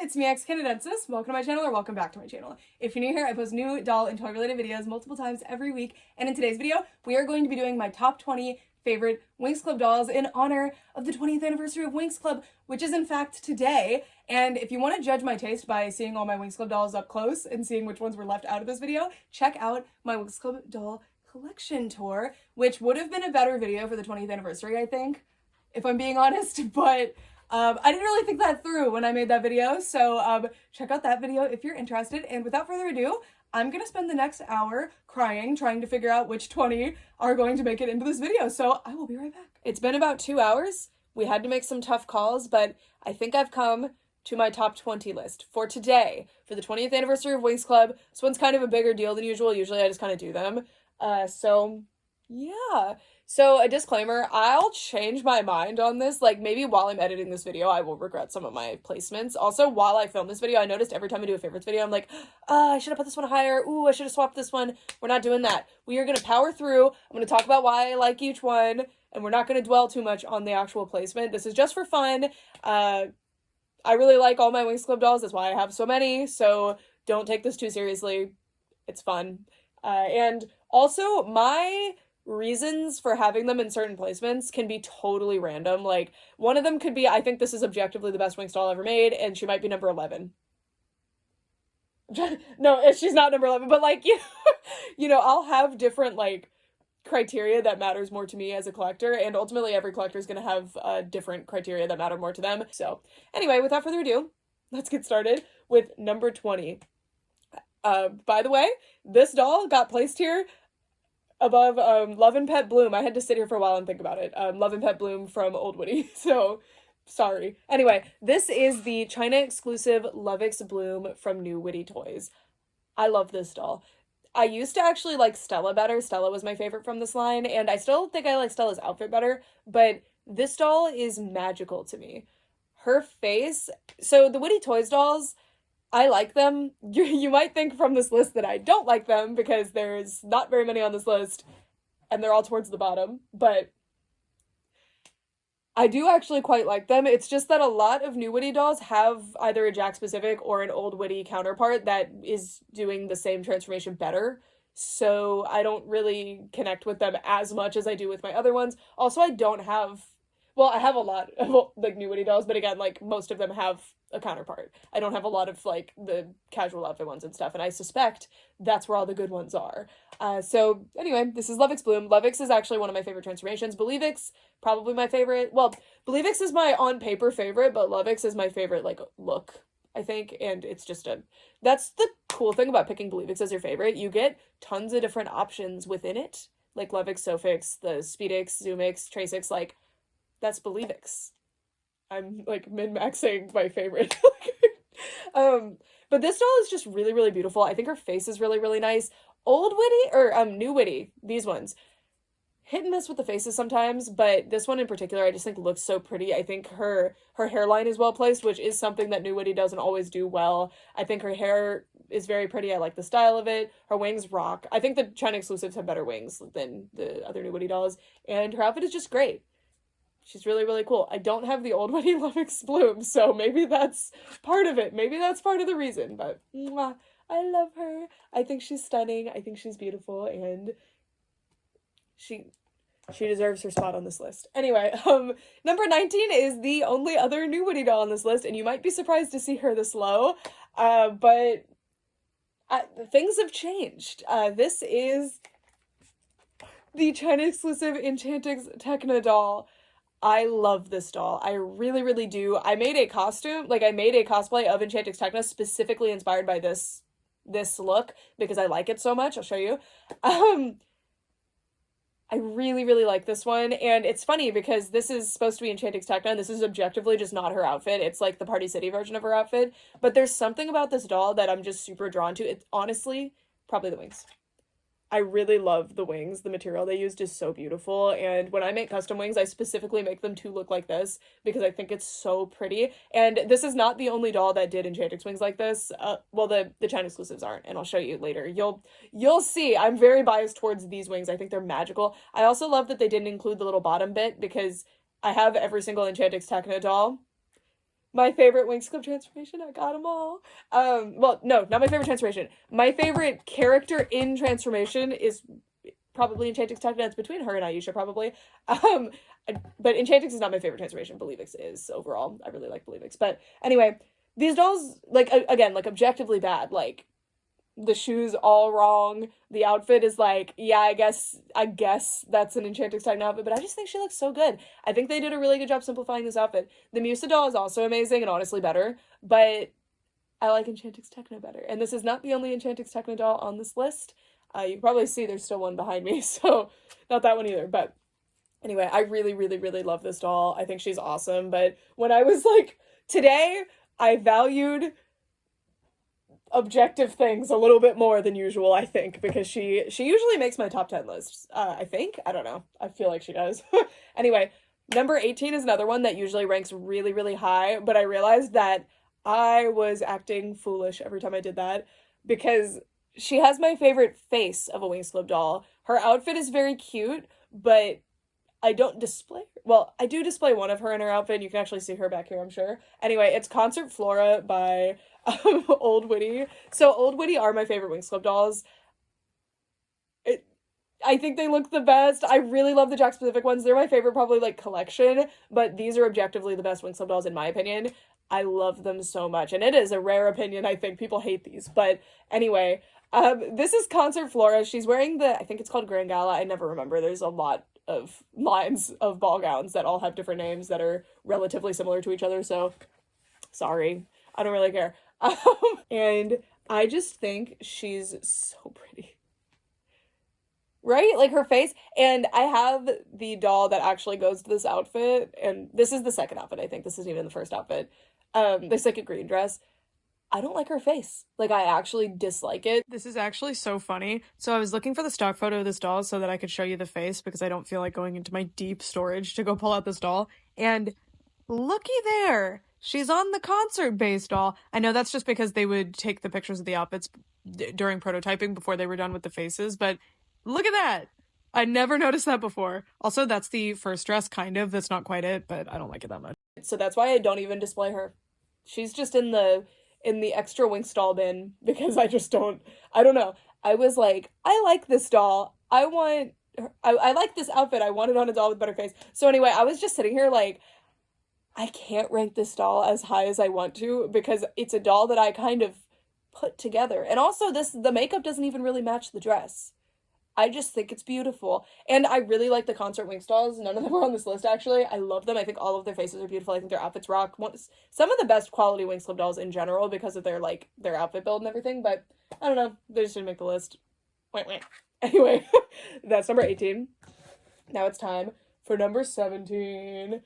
it's me, Canadensis. Welcome to my channel, or welcome back to my channel. If you're new here, I post new doll and toy related videos multiple times every week, and in today's video, we are going to be doing my top 20 favorite Winx Club dolls in honor of the 20th anniversary of Winx Club, which is in fact today. And if you want to judge my taste by seeing all my Winx Club dolls up close and seeing which ones were left out of this video, check out my Winx Club doll collection tour, which would have been a better video for the 20th anniversary, I think, if I'm being honest, but I didn't really think that through when I made that video, so check out that video if you're interested. And without further ado, I'm gonna spend the next hour crying, trying to figure out which 20 are going to make it into this video, so I will be right back. It's been about 2 hours. We had to make some tough calls, but I think I've come to my top 20 list for today, for the 20th anniversary of Winx Club. This one's kind of a bigger deal than usual. Usually I just kind of do them. So yeah. So a disclaimer, I'll change my mind on this, like maybe while I'm editing this video, I will regret some of my placements. Also, while I film this video, I noticed every time I do a favorites video, I'm like, I should have put this one higher. Ooh, I should have swapped this one. We're not doing that. We are going to power through. I'm going to talk about why I like each one, and we're not going to dwell too much on the actual placement. This is just for fun. I really like all my Winx Club dolls. That's why I have so many. So don't take this too seriously. It's fun. And also my reasons for having them in certain placements can be totally random. Like, one of them could be, I think this is objectively the best Winx doll ever made, and she might be number 11. No, she's not number 11, but like, you know, I'll have different, like, criteria that matters more to me as a collector, and ultimately every collector is going to have different criteria that matter more to them. So, anyway, without further ado, let's get started with number 20. By the way, this doll got placed here above Love and Pet Bloom. I had to sit here for a while and think about it. Love and Pet Bloom from Old Woody, so sorry. Anyway, this is the China exclusive Lovix Bloom from New Witty Toys. I love this doll. I used to actually like Stella better. Stella was my favorite from this line, and I still think I like Stella's outfit better, but this doll is magical to me. Her face, so the Witty Toys dolls, I like them. You might think from this list that I don't like them because there's not very many on this list and they're all towards the bottom, but I do actually quite like them. It's just that a lot of new Witty dolls have either a Jakks specific or an old Witty counterpart that is doing the same transformation better. So I don't really connect with them as much as I do with my other ones. Also, I don't have, well, I have a lot of like new Witty dolls, but again, like most of them have a counterpart. I don't have a lot of like the casual outfit ones and stuff, and I suspect that's where all the good ones are. So anyway, this is Lovix Bloom. Lovix is actually one of my favorite transformations. Believix, probably my favorite. Well, Believix is my on paper favorite, but Lovix is my favorite like look, I think, and it's just that's the cool thing about picking Believix as your favorite. You get tons of different options within it, like Lovix, Sophix, the Speedix, Zoomix, Tracix, like that's Believix. I'm like min-maxing my favorite. But this doll is just really, really beautiful. I think her face is really, really nice. Old Witty, or New Witty, these ones, hit and miss with the faces sometimes, but this one in particular I just think looks so pretty. I think her hairline is well placed, which is something that New Witty doesn't always do well. I think her hair is very pretty. I like the style of it. Her wings rock. I think the China exclusives have better wings than the other New Witty dolls, and her outfit is just great. She's really, really cool. I don't have the old Witty Lovix Bloom, so maybe that's part of it. Maybe that's part of the reason, but mwah, I love her. I think she's stunning. I think she's beautiful, and she deserves her spot on this list. Anyway, number 19 is the only other new Witty doll on this list, and you might be surprised to see her this low, but things have changed. This is the China exclusive Enchantix Tecna doll. I love this doll. I really, really do. I made a costume, like I made a cosplay of Enchantix Tecna specifically inspired by this look because I like it so much. I'll show you. I really, really like this one, and it's funny because this is supposed to be Enchantix Tecna, and this is objectively just not her outfit. It's like the Party City version of her outfit, but there's something about this doll that I'm just super drawn to. It's honestly probably the wings. I really love the wings. The material they used is so beautiful, and when I make custom wings, I specifically make them to look like this because I think it's so pretty. And this is not the only doll that did Enchantix wings like this. Well, the China exclusives aren't, and I'll show you later. You'll see. I'm very biased towards these wings. I think they're magical. I also love that they didn't include the little bottom bit because I have every single Enchantix Tecna doll My favorite Winx Club transformation, I got them all. Well, no, not my favorite transformation. My favorite character in transformation is probably Enchantix Tecna. It's between her and Aisha, probably. But Enchantix is not my favorite transformation. Believix is overall. I really like Believix. But anyway, these dolls, like, again, like, objectively bad. Like, the shoes all wrong. The outfit is like, yeah, I guess that's an Enchantix Tecna outfit, but I just think she looks so good. I think they did a really good job simplifying this outfit. The Musa doll is also amazing and honestly better, but I like Enchantix Tecna better. And this is not the only Enchantix Tecna doll on this list. You can probably see there's still one behind me, so not that one either. But anyway, I really, really, really love this doll. I think she's awesome. But when I was like, today, I valued objective things a little bit more than usual, I think, because she usually makes my top 10 lists. I think. I don't know. I feel like she does. Anyway, number 18 is another one that usually ranks really, really high, but I realized that I was acting foolish every time I did that because she has my favorite face of a Winx Club doll. Her outfit is very cute, but I don't display, well, I do display one of her in her outfit. You can actually see her back here, I'm sure. Anyway, it's Concert Flora by Old Witty. So Old Witty are my favorite Winx Club dolls. I think they look the best. I really love the Jakks specific ones. They're my favorite, probably, like, collection, but these are objectively the best Winx Club dolls in my opinion. I love them so much, and it is a rare opinion. I think people hate these, but anyway, this is Concert Flora. She's wearing the, I think it's called Gran Gala. I never remember. There's a lot of lines of ball gowns that all have different names that are relatively similar to each other, so sorry. I don't really care. And I just think she's so pretty. Right? Like, her face. And I have the doll that actually goes to this outfit, and this is the second outfit, I think. This isn't even the first outfit. There's, like, a green dress. I don't like her face. Like, I actually dislike it. This is actually so funny. So I was looking for the stock photo of this doll so that I could show you the face because I don't feel like going into my deep storage to go pull out this doll. And looky there. She's on the concert base doll. I know that's just because they would take the pictures of the outfits during prototyping before they were done with the faces, but look at that. I never noticed that before. Also, that's the first dress, kind of. That's not quite it, but I don't like it that much. So that's why I don't even display her. She's just in the extra Winx doll bin because I don't know. I was like, I like this doll. I like this outfit. I want it on a doll with better face. So anyway, I was just sitting here like, I can't rank this doll as high as I want to because it's a doll that I kind of put together. And also the makeup doesn't even really match the dress. I just think it's beautiful. And I really like the concert Winx dolls. None of them are on this list, actually. I love them. I think all of their faces are beautiful. I think their outfits rock. Some of the best quality Winx Club dolls in general because of their outfit build and everything. But I don't know. They just didn't make the list. Wait. Anyway, that's number 18. Now it's time for number 17.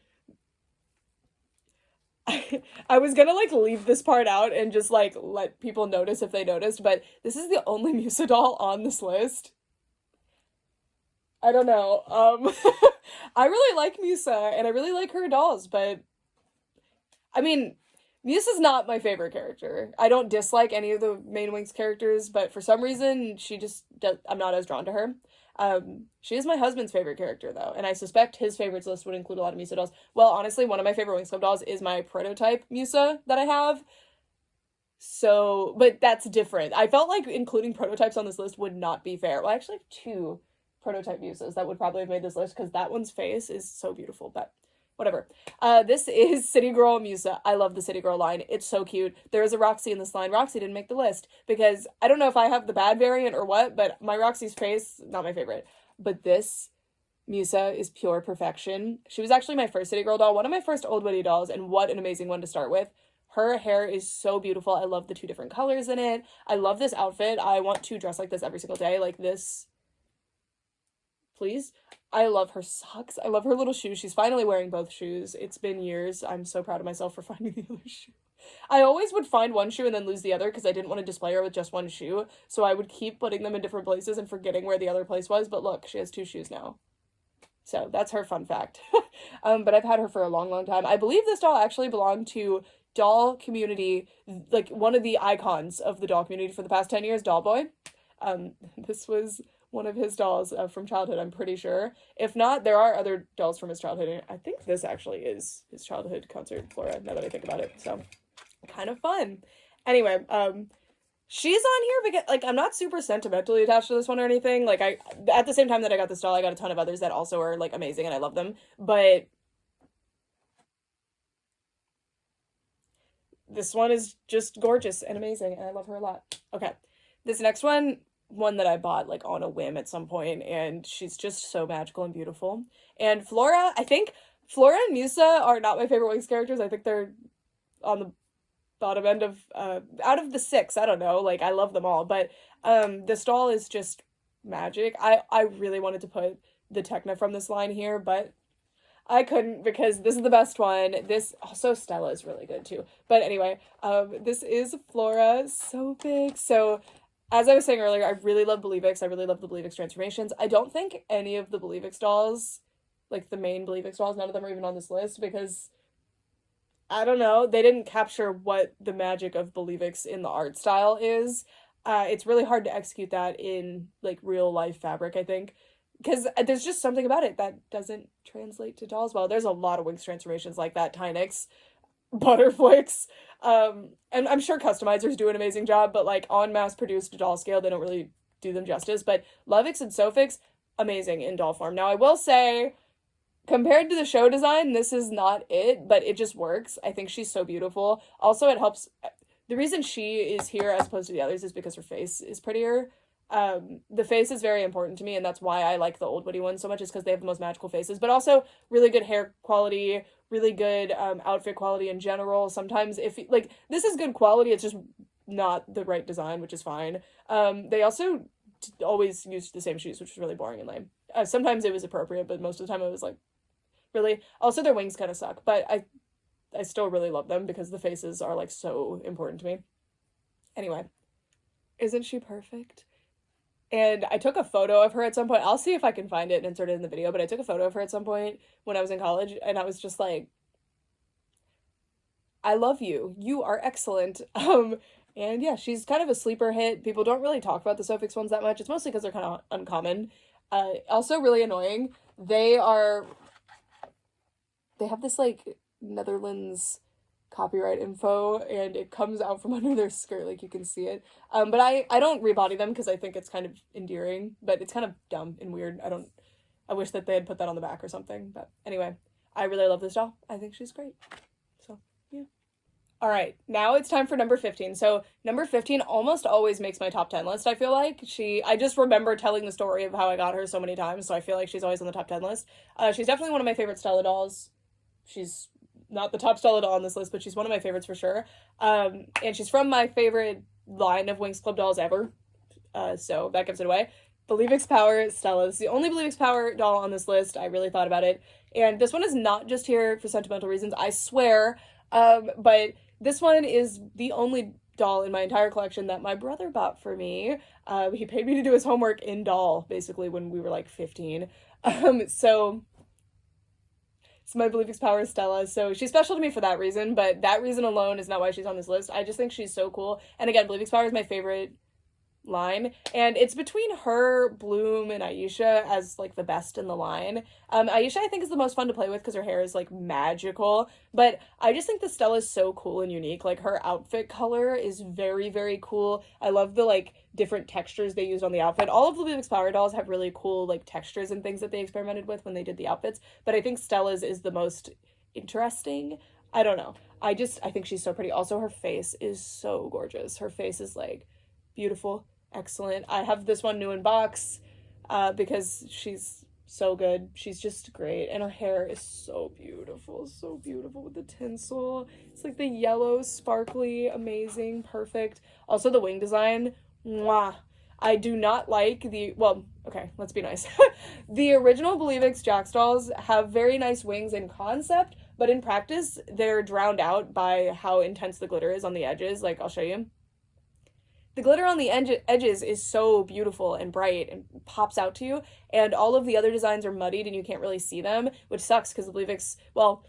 I was gonna, like, leave this part out and just, like, let people notice if they noticed, but this is the only Musa doll on this list. I don't know. I really like Musa, and I really like her dolls, but I mean, Musa's not my favorite character. I don't dislike any of the main Winx characters, but for some reason, I'm not as drawn to her. She is my husband's favorite character, though, and I suspect his favorites list would include a lot of Musa dolls. Well, honestly, one of my favorite Winx Club dolls is my prototype Musa that I have. So, but that's different. I felt like including prototypes on this list would not be fair. Well, I actually have two prototype Musas that would probably have made this list because that one's face is so beautiful, but whatever. This is City Girl Musa. I love the City Girl line. It's so cute. There is a Roxy in this line. Roxy didn't make the list because I don't know if I have the bad variant or what, but my Roxy's face, not my favorite. But this Musa is pure perfection. She was actually my first City Girl doll, one of my first Old Witty dolls, and what an amazing one to start with. Her hair is so beautiful. I love the two different colors in it. I love this outfit. I want to dress like this every single day. Like this. Please. I love her socks. I love her little shoes. She's finally wearing both shoes. It's been years. I'm so proud of myself for finding the other shoe. I always would find one shoe and then lose the other because I didn't want to display her with just one shoe. So I would keep putting them in different places and forgetting where the other place was. But look, she has two shoes now. So that's her fun fact. But I've had her for a long, long time. I believe this doll actually belonged to doll community, like one of the icons of the doll community for the past 10 years, Doll Boy. This was one of his dolls from childhood, I'm pretty sure. If not, there are other dolls from his childhood. And I think this actually is his childhood concert Flora, now that I think about it. So, kind of fun. Anyway, she's on here because, like, I'm not super sentimentally attached to this one or anything. Like, at the same time that I got this doll, I got a ton of others that also are, like, amazing and I love them. But this one is just gorgeous and amazing, and I love her a lot. Okay, this next one that I bought, like, on a whim at some point, and she's just so magical and beautiful. And Flora, I think Flora and Musa are not my favorite Winx characters. I think they're on the bottom end of, out of the 6, I don't know, like, I love them all, but, this doll is just magic. I really wanted to put the Tecna from this line here, but I couldn't because this is the best one. This, also Stella is really good too. But anyway, this is Flora, so big. So, as I was saying earlier, I really love Believix. I really love the Believix transformations. I don't think any of the Believix dolls, like the main Believix dolls, none of them are even on this list because, I don't know, they didn't capture what the magic of Believix in the art style is. It's really hard to execute that in, like, real life fabric, I think. Because there's just something about it that doesn't translate to dolls well. There's a lot of Winx transformations like that. Tynix, Butterflix, and I'm sure customizers do an amazing job, but, like, on mass-produced doll scale, they don't really do them justice. But Lovix and Sophix, amazing in doll form. Now, I will say, compared to the show design, this is not it, but it just works. I think she's so beautiful. Also, it helps. The reason she is here as opposed to the others is because her face is prettier. The face is very important to me, and that's why I like the old Woody ones so much, is because they have the most magical faces, but also really good hair quality, really good outfit quality in general. Sometimes if, like, this is good quality, it's just not the right design, which is fine. They also always used the same shoes, which was really boring and lame. Sometimes it was appropriate, but most of the time it was like, really. Also, their wings kind of suck, but I still really love them because the faces are, like, so important to me. Anyway, isn't she perfect? And I took a photo of her at some point. I'll see if I can find it and insert it in the video, but I took a photo of her at some point when I was in college, and I was just like, I love you. You are excellent. And yeah, she's kind of a sleeper hit. People don't really talk about the Sophix ones that much. It's mostly because they're kind of uncommon. Also really annoying. They have this, like, Netherlands copyright info, and it comes out from under their skirt, like, you can see it. But I don't rebody them because I think it's kind of endearing, but it's kind of dumb and weird. I wish that they had put that on the back or something. But anyway, I really love this doll. I think she's great. So, yeah. All right, now it's time for number 15. So number 15 almost always makes my top 10 list, I feel like. I just remember telling the story of how I got her so many times, so I feel like she's always on the top 10 list. She's definitely one of my favorite Stella dolls. She's not the top Stella doll on this list, but she's one of my favorites for sure. And she's from my favorite line of Winx Club dolls ever. So that gives it away. Believix Power Stella. This is the only Believix Power doll on this list. I really thought about it. And this one is not just here for sentimental reasons, I swear. But this one is the only doll in my entire collection that my brother bought for me. He paid me to do his homework in doll, basically, when we were, like, 15. So it's my Believix Power Stella, so she's special to me for that reason, but that reason alone is not why she's on this list. I just think she's so cool. And again, Believix Power is my favorite line, and it's between her, Bloom, and Aisha as, like, the best in the line. Aisha, I think, is the most fun to play with because her hair is, like, magical, but I just think the Stella is so cool and unique. Like, her outfit color is very, very cool. I love the, like, different textures they used on the outfit. All of the Believix Power dolls have really cool, like, textures and things that they experimented with when they did the outfits, but I think Stella's is the most interesting. I don't know. I think she's so pretty. Also, her face is so gorgeous. Her face is, like, beautiful, excellent. I have this one new in box because she's so good. She's just great, and her hair is so beautiful with the tinsel. It's like the yellow, sparkly, amazing, perfect. Also, the wing design, mwah. I do not like well, okay, let's be nice. The original Believix Jakks dolls have very nice wings in concept, but in practice, they're drowned out by how intense the glitter is on the edges. Like, I'll show you. The glitter on the edges is so beautiful and bright and pops out to you, and all of the other designs are muddied and you can't really see them, which sucks because the Believix, well,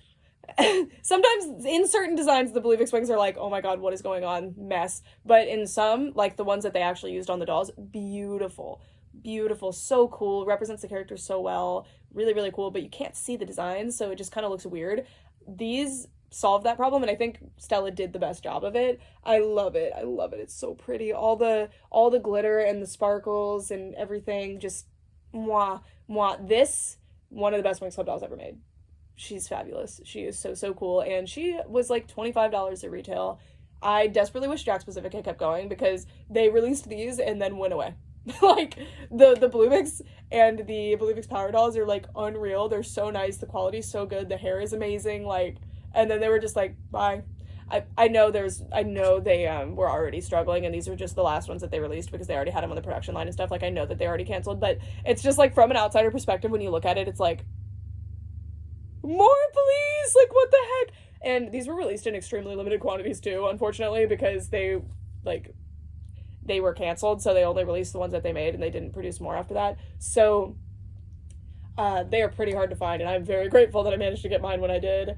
sometimes in certain designs the Believix wings are like, oh my god, what is going on, mess, but in some, like the ones that they actually used on the dolls, beautiful, beautiful, so cool, represents the character so well, really, really cool, but you can't see the design, so it just kind of looks weird. These solve that problem, and I think Stella did the best job of it. I love it. I love it. It's so pretty. All the glitter and the sparkles and everything, just mwah, mwah. This, one of the best Winx Club dolls ever made. She's fabulous. She is so, so cool, and she was like $25 at retail. I desperately wish Jakks Pacific had kept going because they released these and then went away. Like, the Bloomix and the Believix Power dolls are, like, unreal. They're so nice. The quality's so good. The hair is amazing. Like, and then they were just like, bye. I know they were already struggling, and these were just the last ones that they released because they already had them on the production line and stuff. Like, I know that they already canceled, but it's just, like, from an outsider perspective, when you look at it, it's like, more, please! Like, what the heck? And these were released in extremely limited quantities, too, unfortunately, because they were canceled, so they only released the ones that they made, and they didn't produce more after that. So, they are pretty hard to find, and I'm very grateful that I managed to get mine when I did,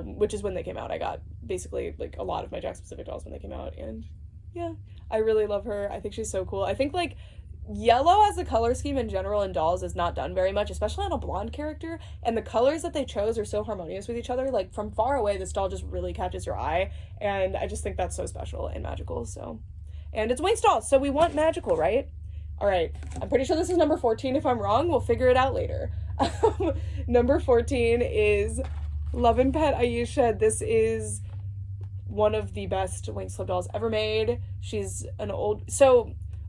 which is when they came out. I got basically, like, a lot of my Jakks Pacific dolls when they came out, and yeah, I really love her. I think she's so cool. I think, like, yellow as a color scheme in general in dolls is not done very much, especially on a blonde character, and the colors that they chose are so harmonious with each other. Like, from far away, this doll just really catches your eye, and I just think that's so special and magical, so. And it's Winx dolls, so we want magical, right? All right, I'm pretty sure this is number 14. If I'm wrong, we'll figure it out later. Number 14 is Love and Pet Aisha. This is one of the best Winx Club dolls ever made. She's an old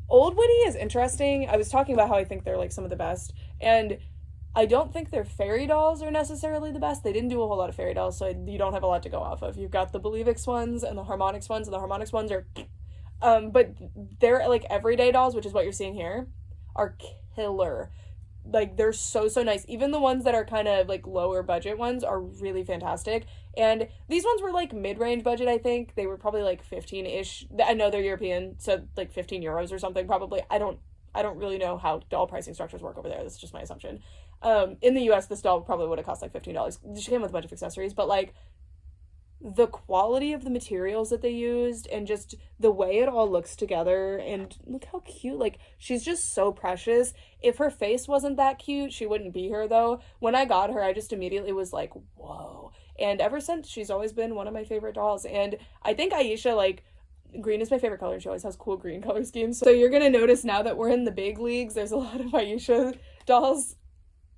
witty is interesting. I was talking about how I think they're, like, some of the best, and I don't think their fairy dolls are necessarily the best. They didn't do a whole lot of fairy dolls, so you don't have a lot to go off of. You've got the Believix ones and the Harmonix ones, and the Harmonix ones are but they're, like, everyday dolls, which is what you're seeing here, are killer. Like, they're so, so nice. Even the ones that are kind of, like, lower budget ones are really fantastic. And these ones were, like, mid-range budget, I think. They were probably, like, 15-ish. I know they're European, so, like, 15 euros or something, probably. I don't really know how doll pricing structures work over there. That's just my assumption. In the US, this doll probably would have cost, like, $15. She came with a bunch of accessories, but, like, the quality of the materials that they used and just the way it all looks together, and look how cute. Like, she's just so precious. If her face wasn't that cute, she wouldn't be here, though. When I got her, I just immediately was like, whoa. And ever since, she's always been one of my favorite dolls. And I think Aisha, like, green is my favorite color, and she always has cool green color schemes. So you're gonna notice now that we're in the big leagues, there's a lot of Aisha dolls.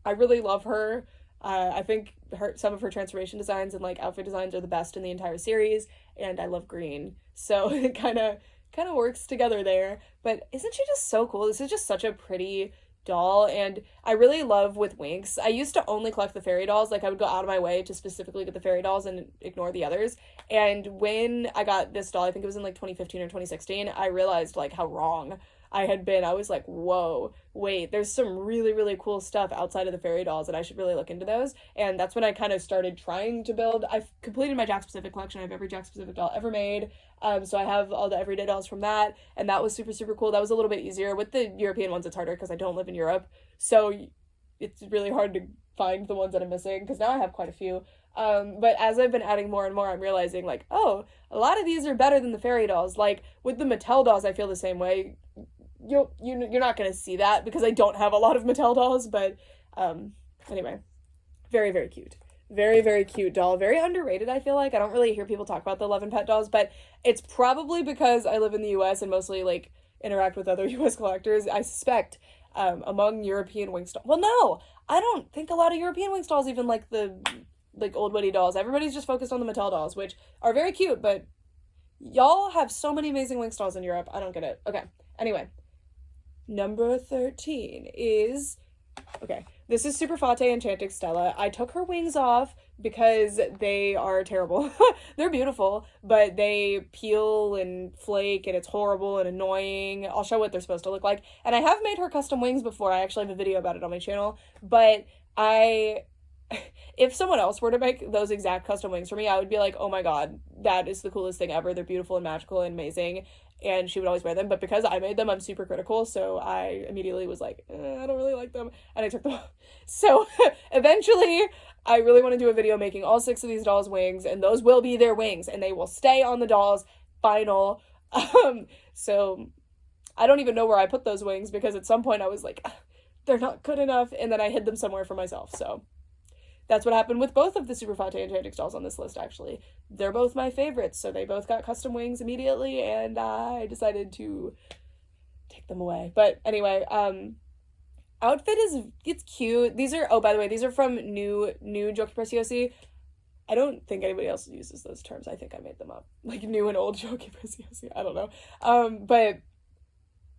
I really love her. I think some of her transformation designs and, like, outfit designs are the best in the entire series, and I love green, so it kind of works together there. But isn't she just so cool? This is just such a pretty doll, and I really love with Winx. I used to only collect the fairy dolls. Like, I would go out of my way to specifically get the fairy dolls and ignore the others. And when I got this doll, I think it was in, like, 2015 or 2016, I realized, like, how wrong I had been. I was like, whoa, wait, there's some really, really cool stuff outside of the fairy dolls, and I should really look into those. And that's when I kind of started trying to build. I've completed my Jakks Pacific collection. I have every Jakks Pacific doll ever made. So I have all the everyday dolls from that, and that was super, super cool. That was a little bit easier. With the European ones, it's harder because I don't live in Europe, so it's really hard to find the ones that I'm missing, because now I have quite a few. But as I've been adding more and more, I'm realizing, like, oh, a lot of these are better than the fairy dolls. Like, with the Mattel dolls, I feel the same way. You're not gonna see that because I don't have a lot of Mattel dolls, but anyway, very, very cute. Very, very cute doll. Very underrated, I feel like. I don't really hear people talk about the Love and Pet dolls, but it's probably because I live in the US and mostly, like, interact with other US collectors. I suspect among European Winx dolls. Well, no, I don't think a lot of European Winx dolls even like the, like, old witty dolls. Everybody's just focused on the Mattel dolls, which are very cute, but y'all have so many amazing Winx dolls in Europe. I don't get it. Okay, anyway. Number 13 is, okay, this is Super Fate Enchantix Stella. I took her wings off because they are terrible. They're beautiful, but they peel and flake, and it's horrible and annoying. I'll show what they're supposed to look like. And I have made her custom wings before. I actually have a video about it on my channel, but if someone else were to make those exact custom wings for me, I would be like, oh my god, that is the coolest thing ever. They're beautiful and magical and amazing, and she would always wear them. But because I made them, I'm super critical, so I immediately was like, I don't really like them, and I took them off. So eventually, I really want to do a video making all 6 of these dolls' wings, and those will be their wings, and they will stay on the dolls. Final. So I don't even know where I put those wings because at some point I was like, they're not good enough, and then I hid them somewhere for myself. So that's what happened with both of the Super Fate Enchantix dolls on this list, actually. They're both my favorites, so they both got custom wings immediately, and I decided to take them away. But anyway, outfit it's cute. These are, oh, by the way, these are from new Giochi Preziosi. I don't think anybody else uses those terms. I think I made them up. Like, new and old Giochi Preziosi. I don't know. But,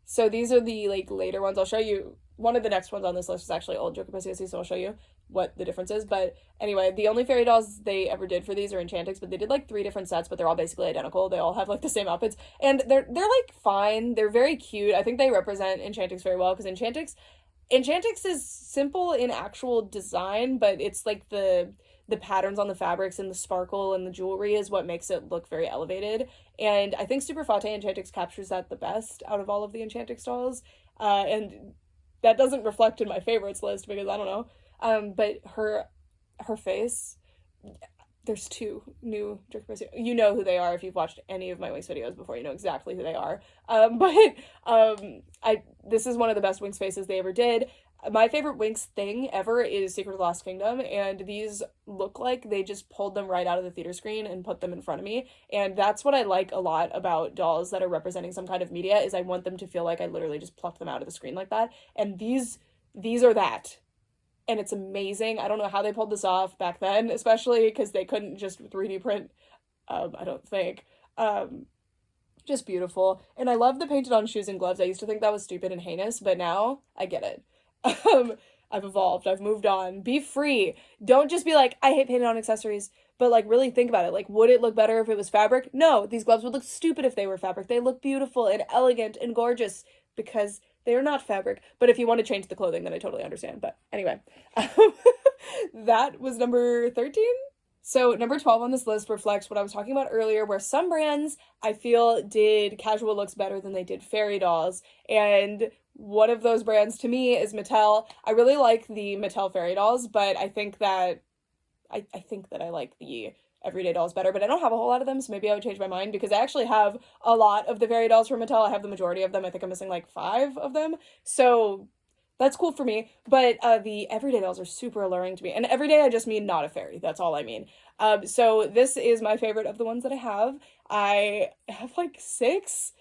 so these are the, like, later ones. I'll show you. One of the next ones on this list is actually old Giochi Preziosi, so I'll show you what the difference is. But anyway, the only fairy dolls they ever did for these are Enchantix, but they did, like, 3 different sets, but they're all basically identical. They all have, like, the same outfits. And they're like, fine. They're very cute. I think they represent Enchantix very well, because Enchantix is simple in actual design, but it's, like, the patterns on the fabrics and the sparkle and the jewelry is what makes it look very elevated. And I think Super Fate Enchantix captures that the best out of all of the Enchantix dolls. And that doesn't reflect in my favorites list because I don't know. But her face, there's 2 new Giochi Preziosi. You know who they are if you've watched any of my Winx videos before. You know exactly who they are. This is one of the best Winx faces they ever did. My favorite Winx thing ever is Secret of the Lost Kingdom, and these look like they just pulled them right out of the theater screen and put them in front of me, and that's what I like a lot about dolls that are representing some kind of media, is I want them to feel like I literally just plucked them out of the screen like that, and these are that, and it's amazing. I don't know how they pulled this off back then, especially because they couldn't just 3D print, I don't think. Just beautiful, and I love the painted on shoes and gloves. I used to think that was stupid and heinous, but now I get it. I've evolved. I've moved on. Be free. Don't just be like, I hate painted on accessories, but like really think about it. Like, would it look better if it was fabric? No, these gloves would look stupid if they were fabric. They look beautiful and elegant and gorgeous because they are not fabric. But if you want to change the clothing, then I totally understand. But anyway, that was number 13. So number 12 on this list reflects what I was talking about earlier, where some brands I feel did casual looks better than they did fairy dolls. And one of those brands to me is Mattel. I really like the Mattel fairy dolls, but I think that I like the everyday dolls better, but I don't have a whole lot of them, so maybe I would change my mind, because I actually have a lot of the fairy dolls from Mattel. I have the majority of them. I think I'm missing like 5 of them. So that's cool for me, but the everyday dolls are super alluring to me. And everyday, I just mean not a fairy. That's all I mean. So this is my favorite of the ones that I have. I have like 6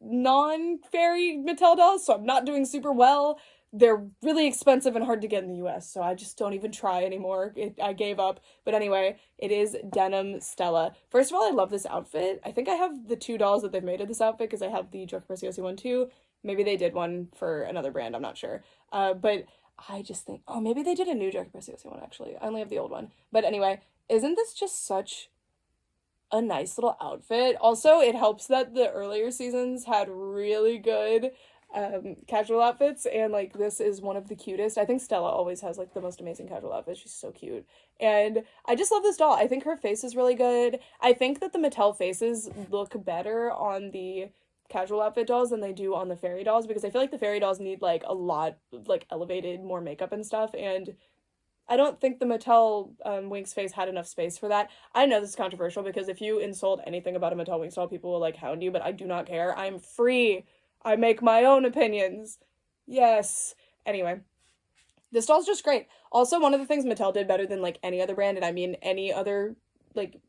non-fairy Mattel dolls, so I'm not doing super well. They're really expensive and hard to get in the US, so I just don't even try anymore. I gave up. But anyway, it is Denim Stella. First of all, I love this outfit. I think I have the 2 dolls that they've made of this outfit, because I have the Giochi Preziosi one too. Maybe they did one for another brand, I'm not sure. But I just think, oh, maybe they did a new Giochi Preziosi one, actually. I only have the old one. But anyway, isn't this just such a nice little outfit? Also, it helps that the earlier seasons had really good casual outfits, and like this is one of the cutest. I think Stella always has like the most amazing casual outfits. She's so cute, and I just love this doll. I think her face is really good. I think that the Mattel faces look better on the casual outfit dolls than they do on the fairy dolls, because I feel like the fairy dolls need like a lot of like elevated more makeup and stuff, and I don't think the Mattel Winx face had enough space for that. I know this is controversial, because if you insult anything about a Mattel Winx doll, people will like hound you, but I do not care. I'm free. I make my own opinions. Yes. Anyway, this doll's just great. Also, one of the things Mattel did better than like any other brand, and I mean any other like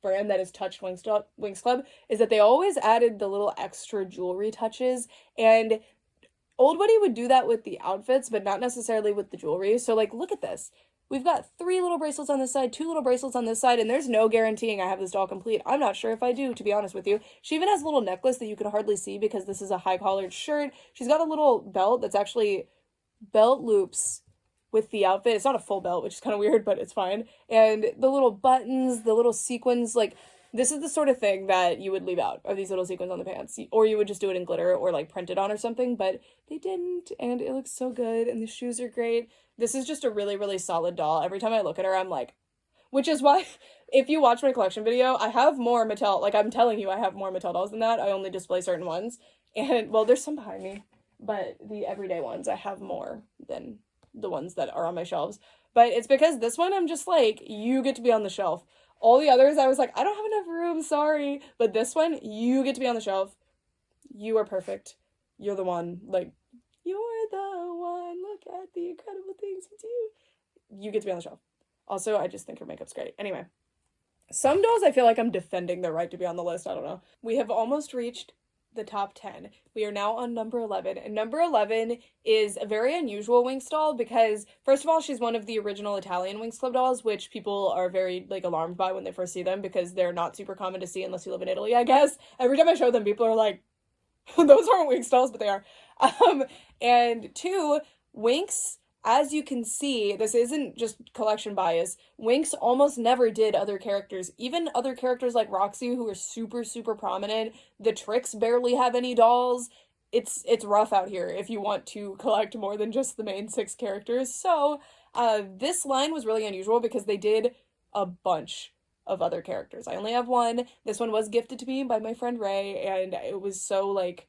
brand that has touched Winx Club, is that they always added the little extra jewelry touches, and Old Woody would do that with the outfits, but not necessarily with the jewelry. So, like, look at this. We've got 3 little bracelets on this side, 2 little bracelets on this side, and there's no guaranteeing I have this doll complete. I'm not sure if I do, to be honest with you. She even has a little necklace that you can hardly see because this is a high-collared shirt. She's got a little belt that's actually belt loops with the outfit. It's not a full belt, which is kind of weird, but it's fine. And the little buttons, the little sequins, like, this is the sort of thing that you would leave out, are these little sequins on the pants. Or you would just do it in glitter or like print it on or something, but they didn't, and it looks so good, and the shoes are great. This is just a really, really solid doll. Every time I look at her, I'm like, which is why, if you watch my collection video, I have more Mattel, like I'm telling you, I have more Mattel dolls than that. I only display certain ones. And, well, there's some behind me, but the everyday ones, I have more than the ones that are on my shelves. But it's because this one, I'm just like, you get to be on the shelf. All the others, I was like, I don't have enough room, sorry. But this one, you get to be on the shelf. You are perfect. You're the one. Like, you're the one. Look at the incredible things you do. You get to be on the shelf. Also, I just think her makeup's great. Anyway, some dolls I feel like I'm defending their right to be on the list. I don't know. We have almost reached the top 10. We are now on number 11, and number 11 is a very unusual Winx doll because, first of all, she's one of the original Italian Winx Club dolls, which people are very, like, alarmed by when they first see them because they're not super common to see unless you live in Italy, I guess. Every time I show them, people are like, those aren't Winx dolls, but they are. And two, Winx, as you can see, this isn't just collection bias, Winx almost never did other characters. Even other characters like Roxy, who are super, super prominent. The Tricks barely have any dolls. It's rough out here if you want to collect more than just the main 6 characters. So, this line was really unusual because they did a bunch of other characters. I only have one. This one was gifted to me by my friend Ray, and it was so, like,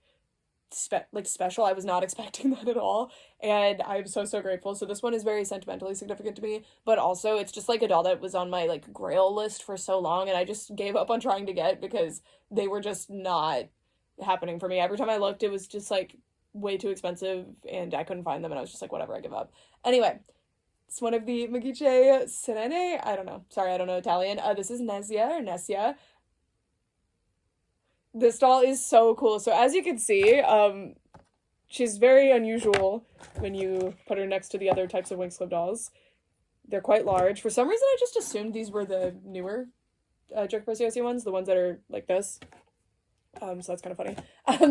special. I was not expecting that at all, and I'm so grateful. So this one is very sentimentally significant to me, but also it's just like a doll that was on my like grail list for so long, and I just gave up on trying to get because they were just not happening for me. Every time I looked, it was just like way too expensive, and I couldn't find them, and I was just like, whatever, I give up. Anyway, it's one of the Magiche Sirene. I don't know. Sorry, I don't know Italian. This is Nesia or Nesia. This doll is so cool. So as you can see, she's very unusual when you put her next to the other types of Winx Club dolls. They're quite large. For some reason, I just assumed these were the newer Preziosi ones, the ones that are like this. So that's kind of funny.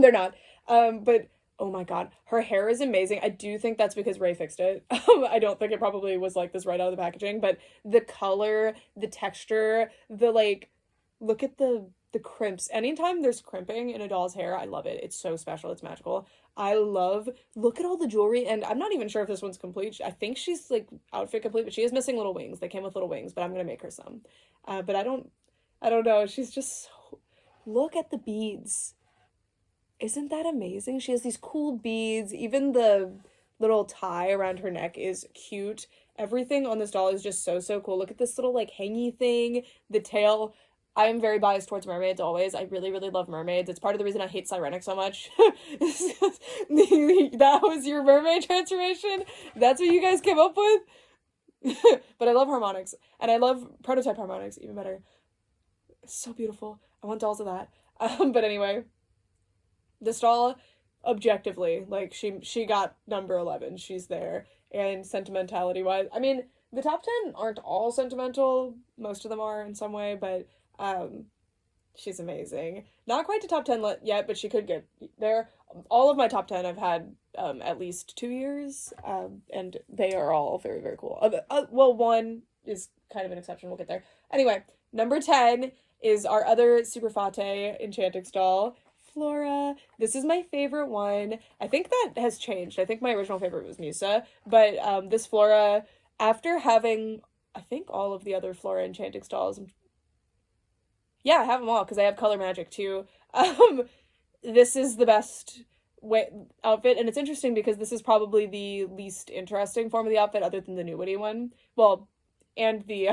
They're not. But oh my god, her hair is amazing. I do think that's because Ray fixed it. I don't think it probably was like this right out of the packaging, but the color, the texture, the like, look at the crimps. Anytime there's crimping in a doll's hair, I love it. It's so special. It's magical. Look at all the jewelry, and I'm not even sure if this one's complete. I think she's like outfit complete, but she is missing little wings. They came with little wings, but I'm gonna make her some. But I don't know. She's just so, look at the beads. Isn't that amazing? She has these cool beads. Even the little tie around her neck is cute. Everything on this doll is just so cool. Look at this little like hangy thing, the tail. I am very biased towards mermaids always. I really, really love mermaids. It's part of the reason I hate Sirenic so much. That was your mermaid transformation? That's what you guys came up with? But I love Harmonix. And I love prototype Harmonix even better. It's so beautiful. I want dolls of that. But anyway, this doll, objectively, like, she got number 11. She's there. And sentimentality-wise, I mean, the top 10 aren't all sentimental. Most of them are in some way, but she's amazing. Not quite to top 10 yet, but she could get there. All of my top 10 I've had at least 2 years, and they are all very, very cool. Well, one is kind of an exception. We'll get there. Anyway, number 10 is our other Super Fate Enchantix doll, Flora. This is my favorite one. I think that has changed. I think my original favorite was Musa, but this Flora, after having, I think, all of the other Flora Enchantix dolls, yeah, I have them all because I have Color Magic too. This is the best outfit, and it's interesting because this is probably the least interesting form of the outfit other than the New Witty one. Well, and the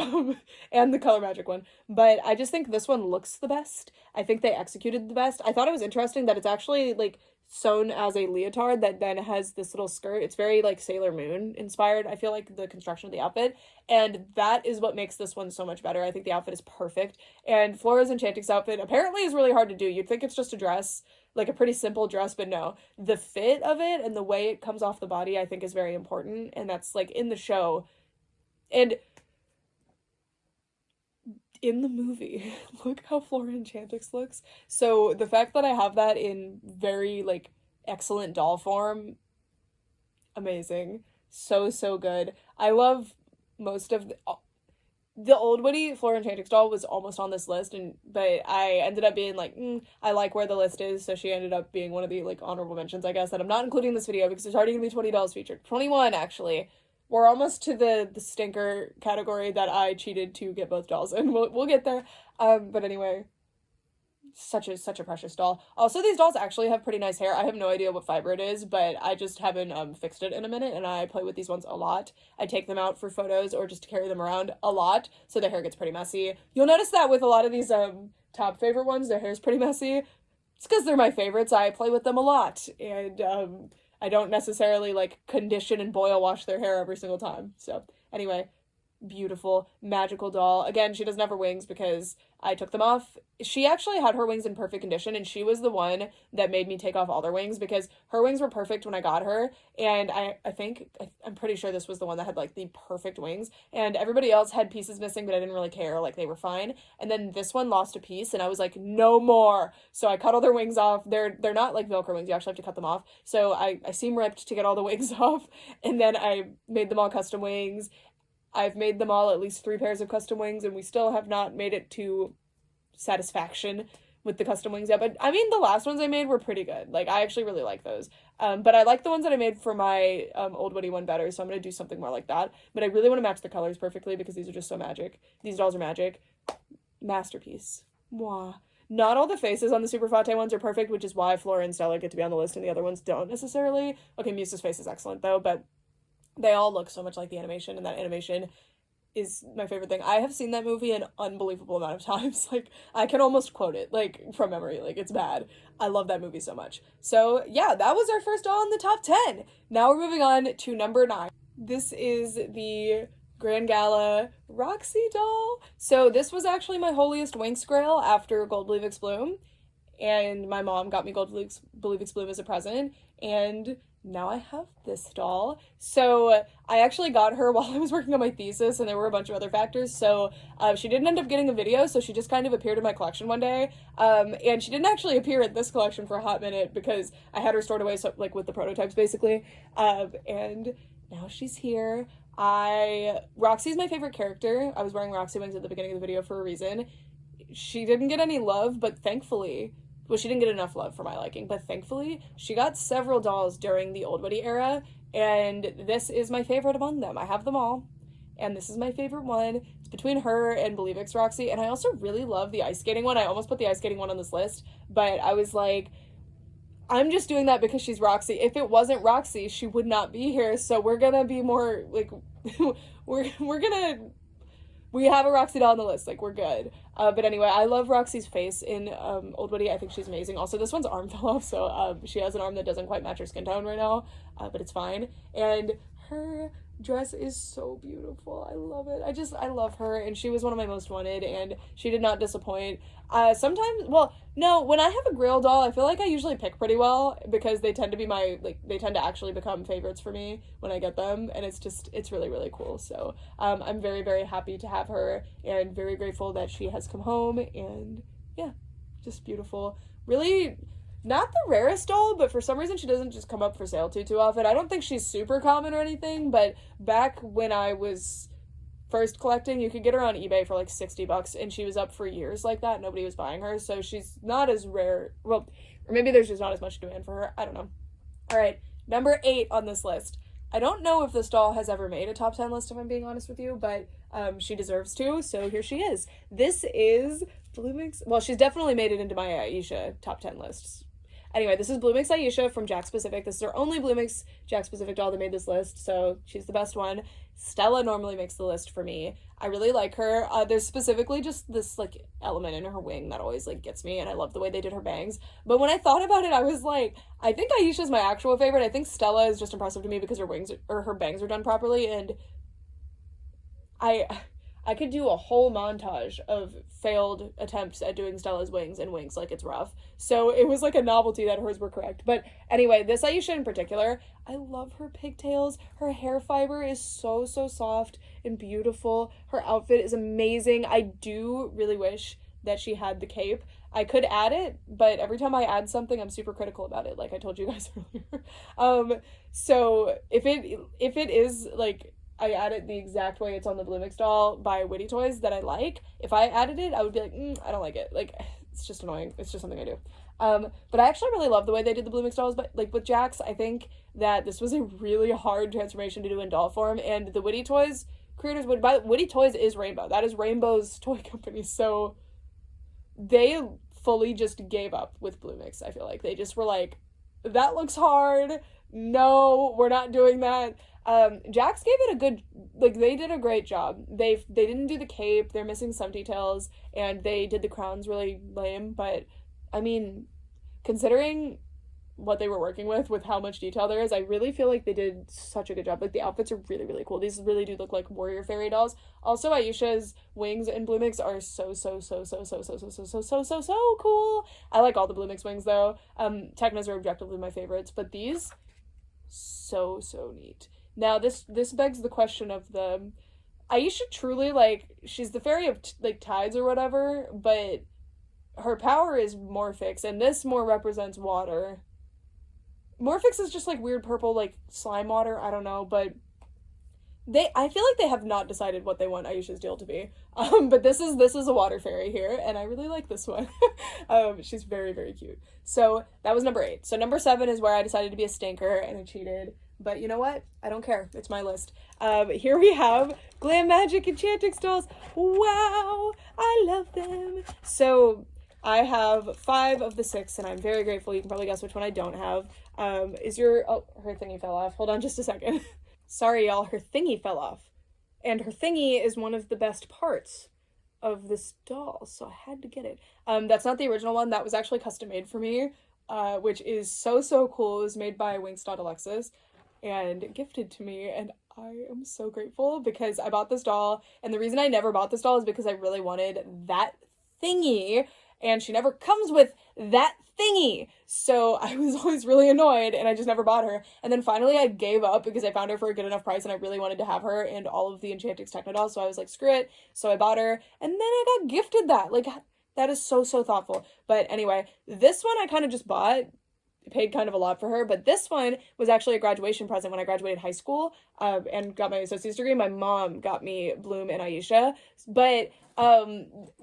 and the Color Magic one. But I just think this one looks the best. I think they executed the best. I thought it was interesting that it's actually like sewn as a leotard that then has this little skirt. It's very like Sailor Moon inspired, I feel like, the construction of the outfit, and that is what makes this one so much better. I think the outfit is perfect, and Flora's Enchantix outfit apparently is really hard to do. You'd think it's just a dress, like a pretty simple dress, but no. The fit of it and the way it comes off the body I think is very important, and that's like in the show. And in the movie, look how Flora Enchantix looks. So the fact that I have that in very, like, excellent doll form, amazing. So good. I love most of the old Witty Flora Enchantix doll was almost on this list, but I ended up being like, I like where the list is, so she ended up being one of the, like, honorable mentions, I guess, that I'm not including in this video because there's already gonna be 20 dolls featured. 21, actually. We're almost to the stinker category that I cheated to get both dolls in. We'll get there. But anyway, such a precious doll. Also, these dolls actually have pretty nice hair. I have no idea what fiber it is, but I just haven't fixed it in a minute, and I play with these ones a lot. I take them out for photos or just to carry them around a lot, so their hair gets pretty messy. You'll notice that with a lot of these top favorite ones, their hair's pretty messy. it's because they're my favorites. I play with them a lot, and I don't necessarily like condition and boil wash their hair every single time. So anyway, beautiful, magical doll. Again, she doesn't have her wings because I took them off. She actually had her wings in perfect condition, and she was the one that made me take off all their wings because her wings were perfect when I got her, and I'm pretty sure this was the one that had like the perfect wings, and everybody else had pieces missing, but I didn't really care, like they were fine. And then this one lost a piece, and I was like, no more. So I cut all their wings off. They're not like Velcro wings, you actually have to cut them off. So I seam ripped to get all the wings off, and then I made them all custom wings. I've made them all at least 3 pairs of custom wings, and we still have not made it to satisfaction with the custom wings yet. But I mean, the last ones I made were pretty good. Like, I actually really like those. But I like the ones that I made for my Old Woody one better, so I'm going to do something more like that. But I really want to match the colors perfectly because these are just so magic. These dolls are magic. Masterpiece. Mwah. Not all the faces on the Super Fate ones are perfect, which is why Flora and Stella get to be on the list and the other ones don't necessarily. Okay, Musa's face is excellent, though, but they all look so much like the animation, and that animation is my favorite thing. I have seen that movie an unbelievable amount of times. Like, I can almost quote it, like, from memory. Like, it's bad. I love that movie so much. So, yeah, that was our first doll in the top 10. Now we're moving on to number 9. This is the Gran Gala Roxy doll. So this was actually my holiest Winx grail after Gold Believix Bloom. And my mom got me Gold Believix Bloom as a present. And now I have this doll. So I actually got her while I was working on my thesis, and there were a bunch of other factors. So she didn't end up getting a video, so she just kind of appeared in my collection one day. And she didn't actually appear at this collection for a hot minute because I had her stored away, so like with the prototypes basically. And now she's here. Roxy's my favorite character. I was wearing Roxy wings at the beginning of the video for a reason. She didn't get any love, but thankfully, well, she didn't get enough love for my liking, but thankfully, she got several dolls during the Old Woody era, and this is my favorite among them. I have them all, and this is my favorite one. It's between her and Believix Roxy, and I also really love the ice skating one. I almost put the ice skating one on this list, but I was like, I'm just doing that because she's Roxy. If it wasn't Roxy, she would not be here, so we're gonna be more, like, we have a Roxy doll on the list, like, we're good. But anyway, I love Roxy's face in Old Woody. I think she's amazing. Also, this one's arm fell off, so she has an arm that doesn't quite match her skin tone right now, but it's fine. And her dress is so beautiful. I love it. I love her, and she was one of my most wanted, and she did not disappoint. Sometimes, well, no, when I have a grail doll, I feel like I usually pick pretty well because they tend to be they tend to actually become favorites for me when I get them, and it's really, really cool. So, I'm very, very happy to have her, and very grateful that she has come home, and yeah, just beautiful. Really, not the rarest doll, but for some reason she doesn't just come up for sale too often. I don't think she's super common or anything, but back when I was first collecting, you could get her on eBay for like $60, and she was up for years like that. Nobody was buying her, so she's not as rare. Well, or maybe there's just not as much demand for her. I don't know. All right, number 8 on this list. I don't know if this doll has ever made a top 10 list, if I'm being honest with you, but she deserves to, so here she is. This is Bloomix. Well, she's definitely made it into my Aisha top 10 lists. Anyway, this is Bloomix Aisha from Jakks Pacific. This is her only Bloomix Jakks Pacific doll that made this list, so she's the best one. Stella normally makes the list for me. I really like her. There's specifically just this, like, element in her wing that always, like, gets me, and I love the way they did her bangs. But when I thought about it, I was like, I think Aisha's my actual favorite. I think Stella is just impressive to me because her bangs are done properly, and I could do a whole montage of failed attempts at doing Stella's wings and Winx like it's rough. So it was like a novelty that hers were correct. But anyway, this Aisha in particular, I love her pigtails. Her hair fiber is so, so soft and beautiful. Her outfit is amazing. I do really wish that she had the cape. I could add it, but every time I add something, I'm super critical about it, like I told you guys earlier. So if it is, like, I add it the exact way it's on the Bloomix doll by Witty Toys that I like, if I added it, I would be like, I don't like it. Like, it's just annoying. It's just something I do. But I actually really love the way they did the Bloomix dolls, but, like, with Jakks, I think that this was a really hard transformation to do in doll form, and the Witty Toys creators Witty Toys is Rainbow. That is Rainbow's toy company, so they fully just gave up with Bloomix, I feel like. They just were like, that looks hard. No, we're not doing that. Jakks gave it a good, like, they did a great job. They didn't do the cape, they're missing some details, and they did the crowns really lame, but, I mean, considering what they were working with how much detail there is, I really feel like they did such a good job. Like, the outfits are really, really cool. These really do look like warrior fairy dolls. Also, Aisha's wings and Bloomix are so cool. I like all the Bloomix wings, though. Tecna's are objectively my favorites, but these, so neat. Now, this begs the question of the... Aisha truly, like, she's the fairy of, like, tides or whatever, but her power is Morphix, and this more represents water. Morphix is just, like, weird purple, like, slime water, I don't know, but I feel like they have not decided what they want Aisha's deal to be. But this is a water fairy here, and I really like this one. She's very, very cute. So, that was number 8. So, number 7 is where I decided to be a stinker, and I cheated. But you know what? I don't care. It's my list. Here we have Glam Magic Enchantix dolls. Wow! I love them! So, I have 5 of the 6, and I'm very grateful. You can probably guess which one I don't have. Oh, her thingy fell off. Hold on just a second. Sorry, y'all. Her thingy fell off. And her thingy is one of the best parts of this doll, so I had to get it. That's not the original one. That was actually custom made for me, which is so cool. It was made by Winx and gifted to me, and I am so grateful because I bought this doll, and the reason I never bought this doll is because I really wanted that thingy, and she never comes with that thingy, so I was always really annoyed, and I just never bought her. And then finally I gave up because I found her for a good enough price, and I really wanted to have her and all of the Enchantix Tecna dolls, so I was like, screw it. So I bought her, and then I got gifted that. Like, that is so thoughtful. But anyway, this one I kind of just bought. Paid kind of a lot for her, but this one was actually a graduation present when I graduated high school and got my associate's degree. My mom got me Bloom and Aisha, but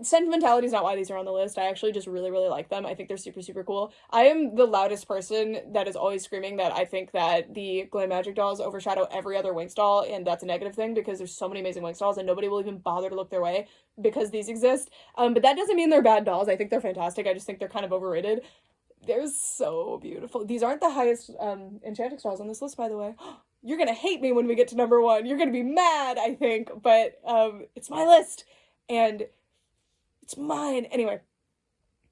sentimentality is not why these are on the list. I actually just really like them. I think they're super cool. I am the loudest person that is always screaming that I think that the Glam Magic dolls overshadow every other Winx doll, and that's a negative thing because there's so many amazing Winx dolls and nobody will even bother to look their way because these exist. But that doesn't mean they're bad dolls. I think they're fantastic. I just think they're kind of overrated. They're so beautiful. These aren't the highest Enchantix dolls on this list, by the way. You're gonna hate me when we get to number 1. You're gonna be mad, I think, but it's my list, and it's mine. Anyway,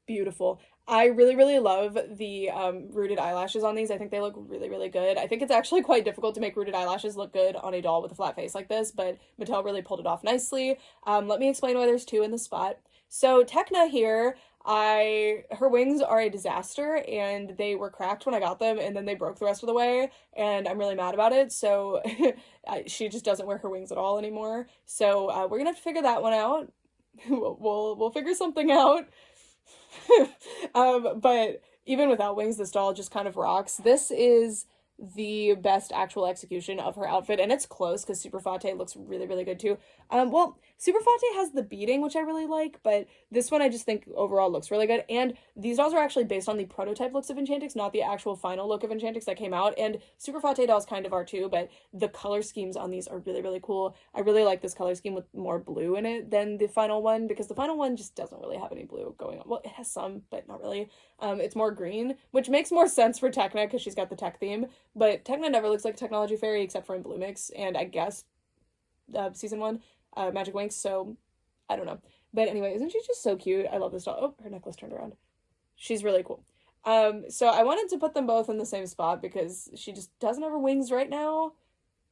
beautiful. I really love the rooted eyelashes on these. I think they look really good. I think it's actually quite difficult to make rooted eyelashes look good on a doll with a flat face like this, but Mattel really pulled it off nicely. Let me explain why there's 2 in the spot. So Tecna here, her wings are a disaster, and they were cracked when I got them, and then they broke the rest of the way, and I'm really mad about it, so she just doesn't wear her wings at all anymore, so we're gonna have to figure that one out. We'll figure something out. But even without wings, this doll just kind of rocks. This is the best actual execution of her outfit, and it's close because Super Fate looks really good too. Well, Super Fate has the beading, which I really like, but this one I just think overall looks really good, and these dolls are actually based on the prototype looks of Enchantix, not the actual final look of Enchantix that came out, and Super Fate dolls kind of are too, but the color schemes on these are really cool. I really like this color scheme with more blue in it than the final one, because the final one just doesn't really have any blue going on. Well, it has some, but not really. It's more green, which makes more sense for Tecna because she's got the tech theme, but Tecna never looks like a technology fairy except for in Bloomix, and I guess season 1 Magic Winx, so I don't know. But anyway, isn't she just so cute? I love this doll. Oh, her necklace turned around. She's really cool. So I wanted to put them both in the same spot because she just doesn't have her wings right now.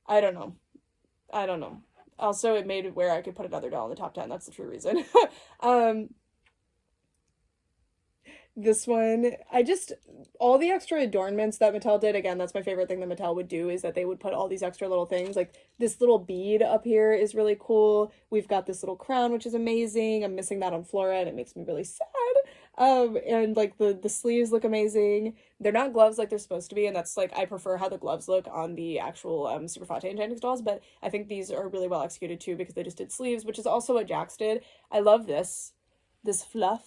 I don't know. Also, it made it where I could put another doll in the top 10. That's the true reason. This one, all the extra adornments that Mattel did, again, that's my favorite thing that Mattel would do, is that they would put all these extra little things, like this little bead up here is really cool. We've got this little crown, which is amazing. I'm missing that on Flora, and it makes me really sad. And like the sleeves look amazing. They're not gloves like they're supposed to be, and that's like, I prefer how the gloves look on the actual Super Fate Enchantix dolls, but I think these are really well executed too because they just did sleeves, which is also what Jakks did. I love this fluff.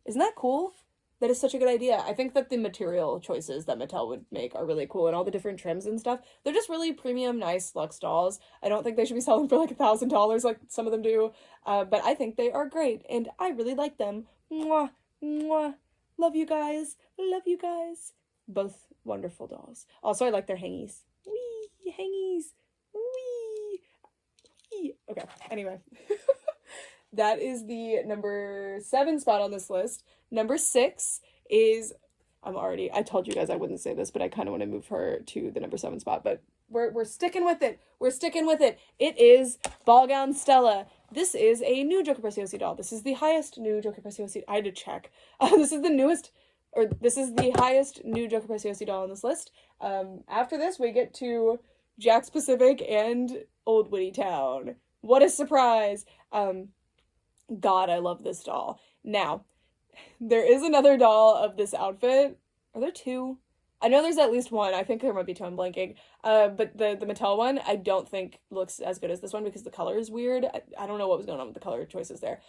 Isn't that cool? That is such a good idea. I think that the material choices that Mattel would make are really cool, and all the different trims and stuff. They're just really premium, nice luxe dolls. I don't think they should be selling for like $1,000 like some of them do, but I think they are great, and I really like them. Mwah, mwah. Love you guys. Love you guys. Both wonderful dolls. Also, I like their hangies. Wee, hangies. Wee. Wee. Okay, anyway. That is the number 7 spot on this list. Number 6 is, I told you guys I wouldn't say this, but I kind of want to move her to the number 7 spot, but we're sticking with it. We're sticking with it. It is Ball Gown Stella. This is a new Giochi Preziosi doll. This is the highest new Giochi Preziosi. I had to check. This is the highest new Giochi Preziosi doll on this list. After this, we get to Jakks Pacific and Old Witty Town. What a surprise! God, I love this doll. Now, there is another doll of this outfit. Are there 2? I know there's at least 1. I think there might be 2. I'm blanking. But the Mattel one, I don't think looks as good as this one because the color is weird. I don't know what was going on with the color choices there.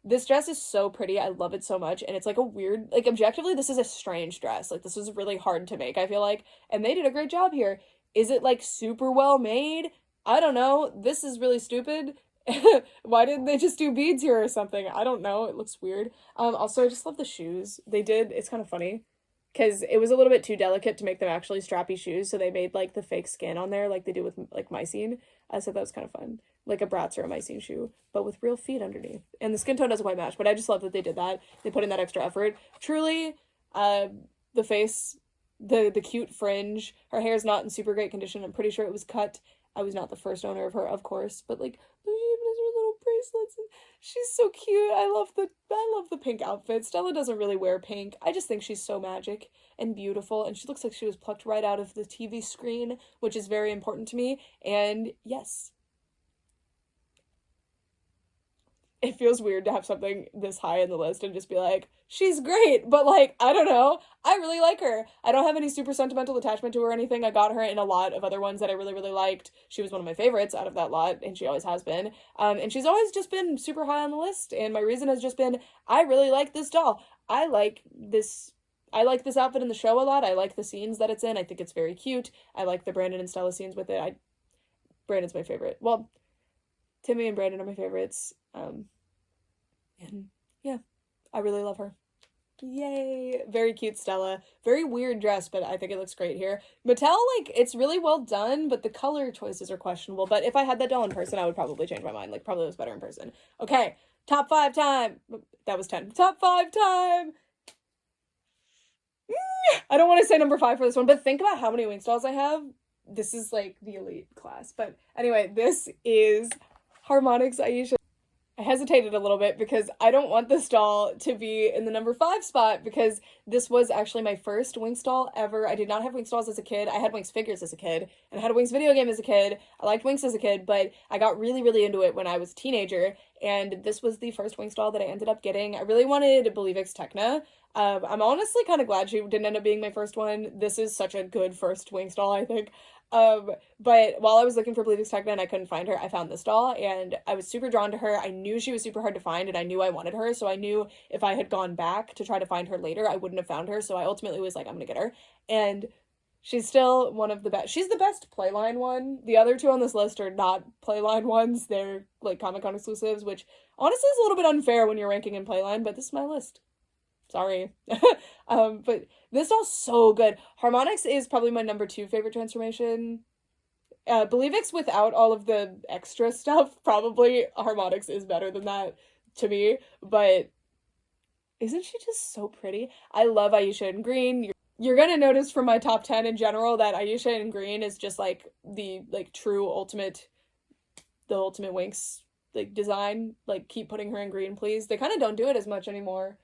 This dress is so pretty. I love it so much. And it's like a weird, like objectively, this is a strange dress. Like this was really hard to make, I feel like. And they did a great job here. Is it like super well made? I don't know. This is really stupid. Why didn't they just do beads here or something? I don't know. It looks weird. Also, I just love the shoes. It's kind of funny because it was a little bit too delicate to make them actually strappy shoes. So they made like the fake skin on there like they do with like Mycene. So that was kind of fun. Like a Bratz or a Mycene shoe, but with real feet underneath. And the skin tone doesn't quite match, but I just love that they did that. They put in that extra effort. Truly, the face, the cute fringe. Her hair is not in super great condition. I'm pretty sure it was cut. I was not the first owner of her, of course, but like her little bracelets. And she's so cute. I love the pink outfit. Stella doesn't really wear pink. I just think she's so magic and beautiful, and she looks like she was plucked right out of the TV screen, which is very important to me. And yes, it feels weird to have something this high in the list and just be like, she's great, but like, I don't know, I really like her. I don't have any super sentimental attachment to her or anything. I got her in a lot of other ones that I really, really liked. She was one of my favorites out of that lot, and she always has been. And she's always just been super high on the list, and my reason has just been, I really like this doll. I like this outfit in the show a lot. I like the scenes that it's in. I think it's very cute. I like the Brandon and Stella scenes with it. Brandon's my favorite. Well, Timmy and Brandon are my favorites. And yeah, I really love her. Yay. Very cute Stella. Very weird dress, but I think it looks great here. Mattel, like, it's really well done, but the color choices are questionable. But if I had that doll in person, I would probably change my mind. Like, probably looks better in person. Okay, top 5 time. That was 10. Top 5 time. I don't want to say number 5 for this one, but think about how many Winx dolls I have. This is like the elite class. But anyway, this is Harmonix Aisha. I hesitated a little bit because I don't want this doll to be in the number 5 spot because this was actually my first Winx doll ever. I did not have Winx dolls as a kid. I had Winx figures as a kid, and I had a Winx video game as a kid. I liked Winx as a kid, but I got really, really into it when I was a teenager, and this was the first Winx doll that I ended up getting. I really wanted Believix Tecna. I'm honestly kind of glad she didn't end up being my first one. This is such a good first Winx doll, I think. But while I was looking for Believix Tecna and I couldn't find her, I found this doll, and I was super drawn to her. I knew she was super hard to find, and I knew I wanted her, so I knew if I had gone back to try to find her later, I wouldn't have found her, so I ultimately was like, I'm gonna get her. And she's still one of the best. She's the best Playline one. The other 2 on this list are not Playline ones. They're like Comic-Con exclusives, which honestly is a little bit unfair when you're ranking in Playline, but this is my list. Sorry. But this doll's so good. Harmonix is probably my number 2 favorite transformation. Believix without all of the extra stuff, probably Harmonix is better than that to me, but isn't she just so pretty? I love Aisha in green. You're gonna notice from my top 10 in general that Aisha in green is just like the true ultimate Winx like design. Like, keep putting her in green, please. They kind of don't do it as much anymore.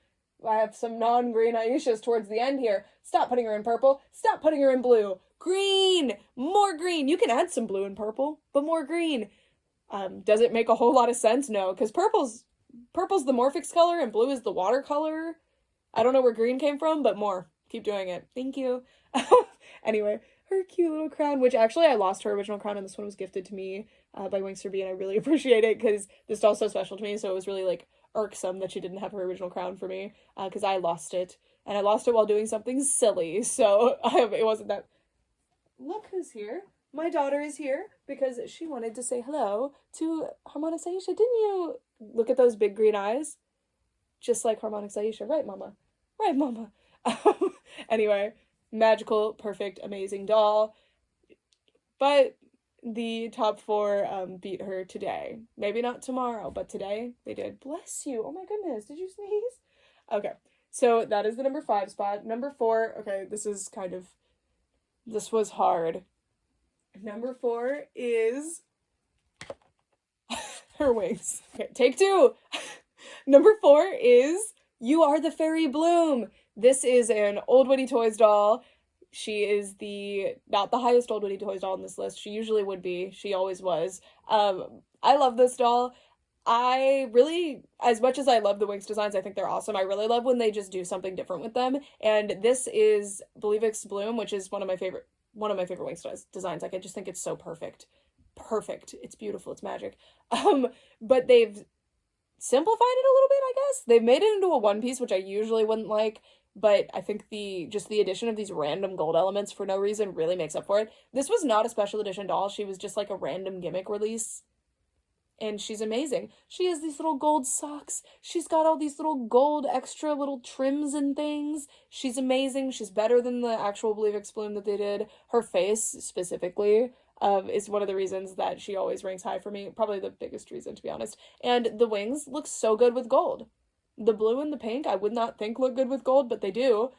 I have some non-green Aishas towards the end here. Stop putting her in purple. Stop putting her in blue. Green! More green. You can add some blue and purple, but more green. Does it make a whole lot of sense? No, because purple's the Morphix color and blue is the watercolor. I don't know where green came from, but more. Keep doing it. Thank you. Anyway, her cute little crown, which actually I lost her original crown and this one was gifted to me by Winx and I really appreciate it because this doll's so special to me, so it was really like irksome that she didn't have her original crown for me because I lost it, and I lost it while doing something silly, so it wasn't that. Look who's here. My daughter is here because she wanted to say hello to Harmonix Aisha, didn't you? Look at those big green eyes, just like Harmonix Aisha, right mama? Right mama? Anyway, magical, perfect, amazing doll, but the top 4 beat her today. Maybe not tomorrow, but today they did. Bless you. Oh my goodness. Did you sneeze? Okay. So that is the number 5 spot. Number 4, okay, this was hard. Number 4 is her wings. Okay, take 2. Number 4 is You Are the Fairy Bloom. This is an Old Witty Toys doll. She is not the highest Old Witty Toys doll on this list. She usually would be. She always was. I love this doll. I really, as much as I love the Winx designs, I think they're awesome. I really love when they just do something different with them. And this is Believix Bloom, which is one of my favorite Winx designs. Like, I just think it's so perfect. Perfect. It's beautiful. It's magic. But they've simplified it a little bit, I guess. They've made it into a one piece, which I usually wouldn't like, but I think the addition of these random gold elements for no reason really makes up for it. This was not a special edition doll. She was just like a random gimmick release. And she's amazing. She has these little gold socks. She's got all these little gold extra little trims and things. She's amazing. She's better than the actual Believix Bloom that they did. Her face, specifically, is one of the reasons that she always ranks high for me. Probably the biggest reason, to be honest. And the wings look so good with gold. The blue and the pink, I would not think look good with gold, but they do.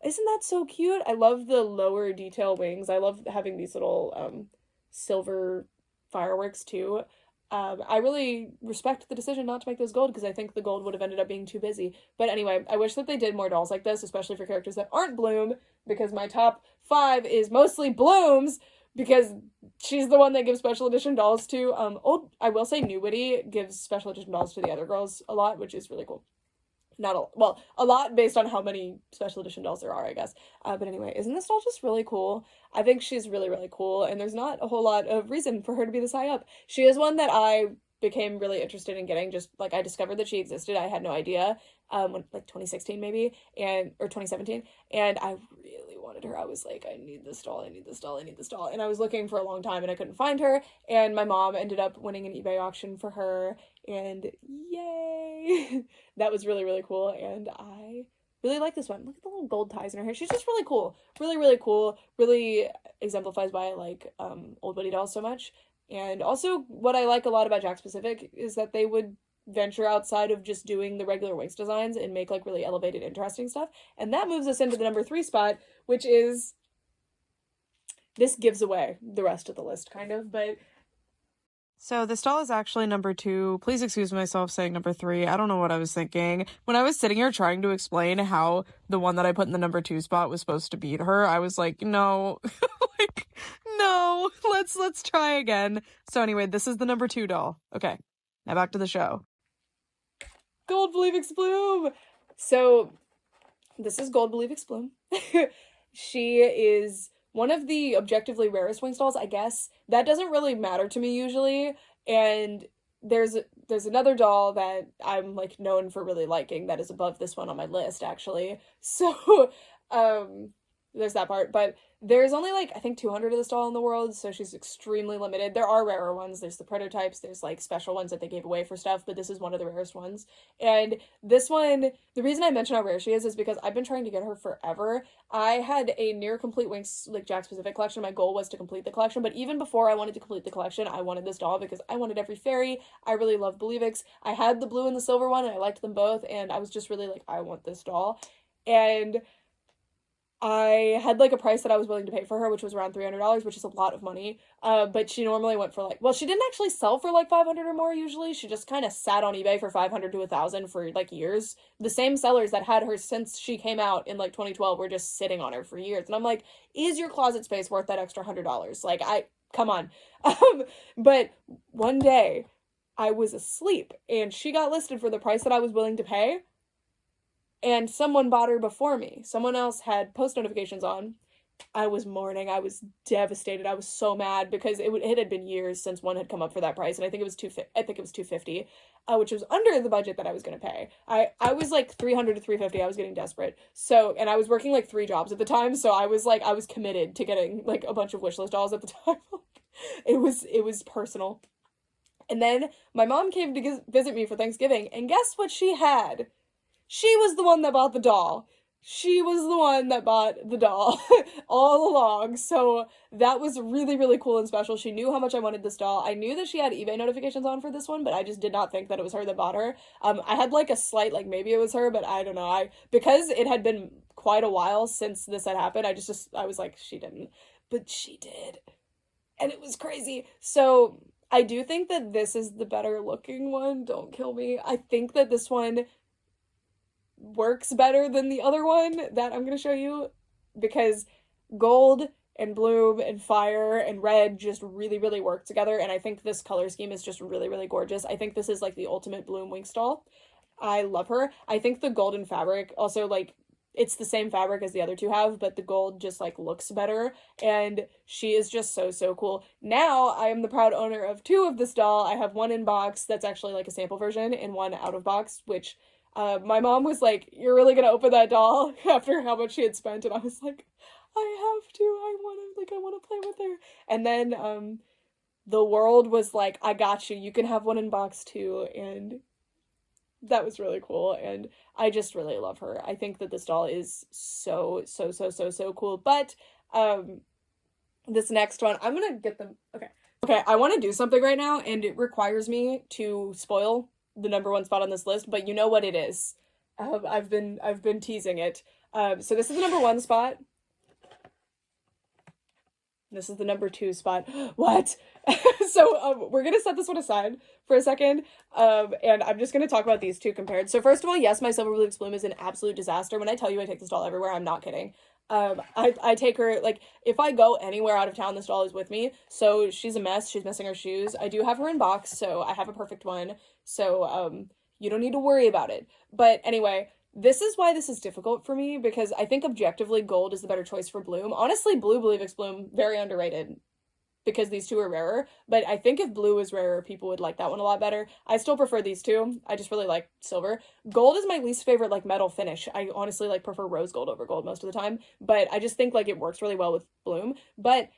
Isn't that so cute? I love the lower detail wings. I love having these little silver fireworks, too. I really respect the decision not to make those gold because I think the gold would have ended up being too busy. But anyway, I wish that they did more dolls like this, especially for characters that aren't Bloom, because my top 5 is mostly Blooms, because she's the one that gives special edition dolls to. I will say New Witty gives special edition dolls to the other girls a lot, which is really cool. A lot based on how many special edition dolls there are, I guess. But anyway, isn't this doll just really cool? I think she's really, really cool, and there's not a whole lot of reason for her to be this high up. She is one that I became really interested in getting, just, like, I discovered that she existed. I had no idea, like, 2016 maybe, or 2017, and I really wanted her. I was like, I need this doll, I need this doll, I need this doll, and I was looking for a long time, and I couldn't find her, and my mom ended up winning an eBay auction for her, and yay! That was really, really cool, and I really like this one. Look at the little gold ties in her hair. She's just really cool. Really, really cool. Really exemplifies why I like Old Witty dolls so much. And also, what I like a lot about Jakks Pacific is that they would venture outside of just doing the regular Winx designs and make, like, really elevated, interesting stuff. And that moves us into the number 3 spot, which is... This gives away the rest of the list, kind of, but... So this doll is actually number 2. Please excuse myself saying number 3. I don't know what I was thinking. When I was sitting here trying to explain how the one that I put in the number 2 spot was supposed to beat her, I was like, no, like, no, let's try again. So anyway, this is the number 2 doll. Okay, now back to the show. Gold Believix Bloom! So, this is Gold Believix Bloom. She is one of the objectively rarest Winx dolls, I guess. That doesn't really matter to me usually, and there's another doll that I'm, like, known for really liking that is above this one on my list, actually. So, there's that part, but there's only, like, I think 200 of this doll in the world, so she's extremely limited. There are rarer ones. There's the prototypes. There's, like, special ones that they gave away for stuff, but this is one of the rarest ones. And this one, the reason I mention how rare she is because I've been trying to get her forever. I had a near complete Winx, like, Jakks Pacific collection. My goal was to complete the collection, but even before I wanted to complete the collection, I wanted this doll because I wanted every fairy. I really love Believix. I had the blue and the silver one, and I liked them both, and I was just really like, I want this doll. And I had, like, a price that I was willing to pay for her, which was around $300, which is a lot of money, but she normally went for, like, well, she didn't actually sell for, like, 500 or more, usually. She just kind of sat on eBay for 500 to 1,000 for, like, years. The same sellers that had her since she came out in, like, 2012 were just sitting on her for years, and I'm like, is your closet space worth that extra $100? Like, come on. But one day, I was asleep, and she got listed for the price that I was willing to pay, and someone bought her before me. Someone else had post notifications on. I was mourning. I was devastated. I was so mad because it had been years since one had come up for that price, and I think it was $250, which was under the budget that I was going to pay. I was like $300 to $350. I was getting desperate. So, and I was working like 3 jobs at the time, so I was committed to getting like a bunch of wishlist dolls at the time. It was personal. And then my mom came to visit me for Thanksgiving, and guess what she had? She was the one that bought the doll. she was the one that bought the doll all along. So that was really, really cool and special. She knew how much I wanted this doll. I knew that she had eBay notifications on for this one, but I just did not think that it was her that bought her. I had like a slight, like maybe it was her, but I don't know. Because it had been quite a while since this had happened, I was like, she didn't. But she did. And it was crazy. So I do think that this is the better looking one. Don't kill me. I think that this one works better than the other one that I'm going to show you, because gold and bloom and fire and red just really, really work together, and I think this color scheme is just really, really gorgeous. I think this is like the ultimate Bloom Winx doll. I love her. I think the golden fabric also, like, it's the same fabric as the other two have, but the gold just like looks better, and she is just so, so cool. Now I am the proud owner of two of this doll. I have one in box that's actually like a sample version and one out of box, which my mom was like, "You're really gonna open that doll?" after how much she had spent, and I was like, "I have to. I want to play with her." And then the world was like, "I got you. You can have one in box too." And that was really cool, and I just really love her. I think that this doll is so, so, so, so, so cool. But this next one, I'm gonna get them. Okay, I want to do something right now, and it requires me to spoil the number one spot on this list, but you know what it is. I've been teasing it. So this is the number one spot. This is the number two spot. What? So we're gonna set this one aside for a second, and I'm just gonna talk about these two compared. So first of all, yes, my Silver Believix Bloom is an absolute disaster. When I tell you I take this doll everywhere, I'm not kidding. I take her, like, if I go anywhere out of town, this doll is with me. So she's a mess. She's missing her shoes. I do have her in box, so I have a perfect one. So you don't need to worry about it. But anyway, this is why this is difficult for me, because I think objectively gold is the better choice for Bloom. Honestly, blue Believix Bloom, very underrated, because these two are rarer, but I think if blue was rarer, people would like that one a lot better. I still prefer these two. I just really like silver. Gold is my least favorite, like, metal finish. I honestly, like, prefer rose gold over gold most of the time, but I just think, like, it works really well with Bloom. But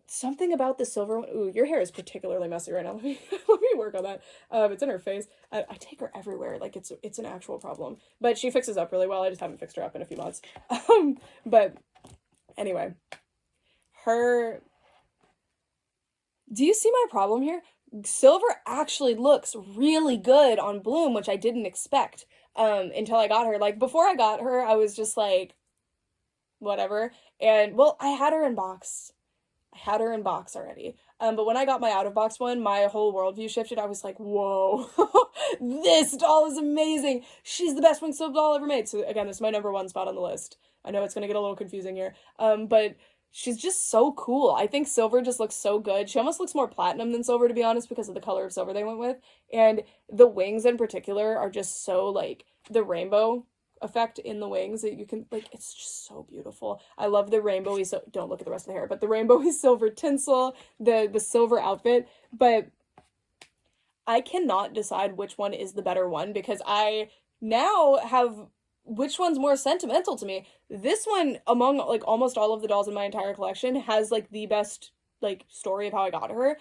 something about the silver one, ooh, your hair is particularly messy right now. Let me work on that. It's in her face. I take her everywhere. Like, it's an actual problem, but she fixes up really well. I just haven't fixed her up in a few months. But anyway, do you see my problem here? Silver actually looks really good on Bloom, which I didn't expect until I got her. Like, before I got her, I was just like, whatever. And, well, I had her in box. Already. But when I got my out-of-box one, my whole worldview shifted. I was like, whoa, this doll is amazing. She's the best Winx Club doll ever made. So, again, this is my number one spot on the list. I know it's going to get a little confusing here. But she's just so cool. I think silver just looks so good. She almost looks more platinum than silver, to be honest, because of the color of silver they went with. And the wings in particular are just so, like, the rainbow effect in the wings that you can, like, it's just so beautiful. I love the rainbowy, so don't look at the rest of the hair, but the rainbowy silver tinsel, the silver outfit. But I cannot decide which one is the better one, because I now have which one's more sentimental to me. This one, among, like, almost all of the dolls in my entire collection, has, like, the best, like, story of how I got her.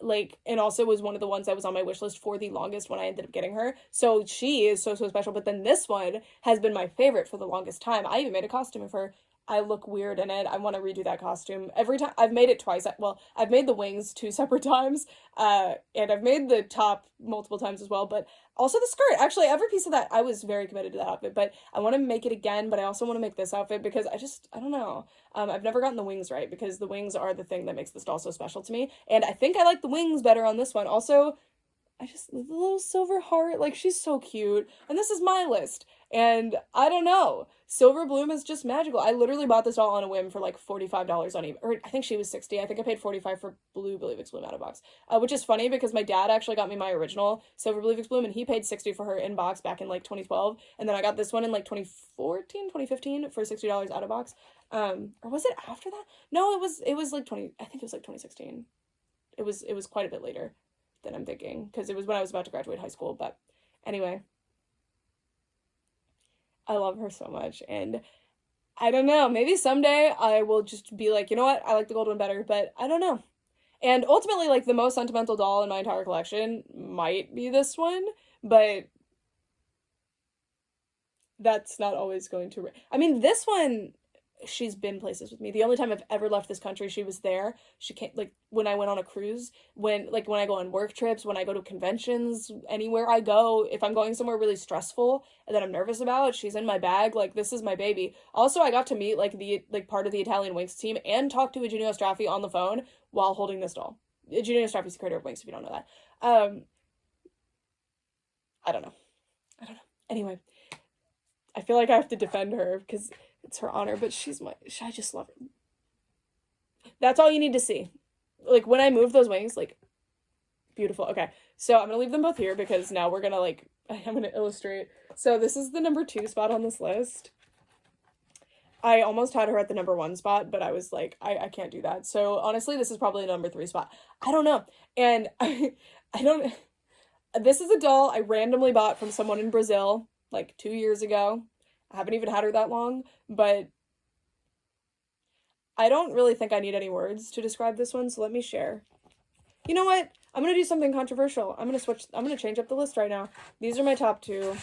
Like, and also was one of the ones that was on my wish list for the longest when I ended up getting her. So she is so, so special. But then this one has been my favorite for the longest time. I even made a costume of her. I look weird in it. I want to redo that costume. Every time, I've made it twice. Well, I've made the wings 2 separate times, and I've made the top multiple times as well, but also the skirt. Actually, every piece of that, I was very committed to that outfit, but I want to make it again, but I also want to make this outfit because I don't know. I've never gotten the wings right, because the wings are the thing that makes this doll so special to me, and I think I like the wings better on this one. Also, the little silver heart, like, she's so cute, and this is my list, and I don't know. Silver Bloom is just magical. I literally bought this doll on a whim for like $45 on eBay, or I think she was $60. I think I paid $45 for blue Believix Bloom out of box, which is funny because my dad actually got me my original Silver Believix Bloom, and he paid $60 for her in box back in like 2012, and then I got this one in like 2014, 2015 for $60 out of box. Or was it after that? No, it was like I think it was like 2016. It was quite a bit later than I'm thinking, because it was when I was about to graduate high school. But anyway, I love her so much, and I don't know, maybe someday I will just be like, you know what, I like the gold one better, but I don't know. And ultimately, like, the most sentimental doll in my entire collection might be this one, but that's not always going to. I mean, this one, she's been places with me. The only time I've ever left this country, she was there. She came like when I went on a cruise, when I go on work trips, when I go to conventions, anywhere I go, if I'm going somewhere really stressful and that I'm nervous about, she's in my bag. Like this is my baby. Also, I got to meet like the part of the Italian Winx team and talk to Eugenio Straffi on the phone while holding this doll. Eugenio Straffi's the creator of Winx, if you don't know that. I don't know. Anyway, I feel like I have to defend her because it's her honor, but I just love her. That's all you need to see. Like, when I move those wings, like, beautiful. Okay, so I'm gonna leave them both here because now we're gonna, like, I'm gonna illustrate. So this is the number 2 spot on this list. I almost had her at the number 1 spot, but I was like, I can't do that. So, honestly, this is probably a number 3 spot. I don't know. And I don't... This is a doll I randomly bought from someone in Brazil, like, 2 years ago. I haven't even had her that long, but I don't really think I need any words to describe this one, so let me share. You know what? I'm gonna do something controversial. I'm gonna change up the list right now. These are my top 2.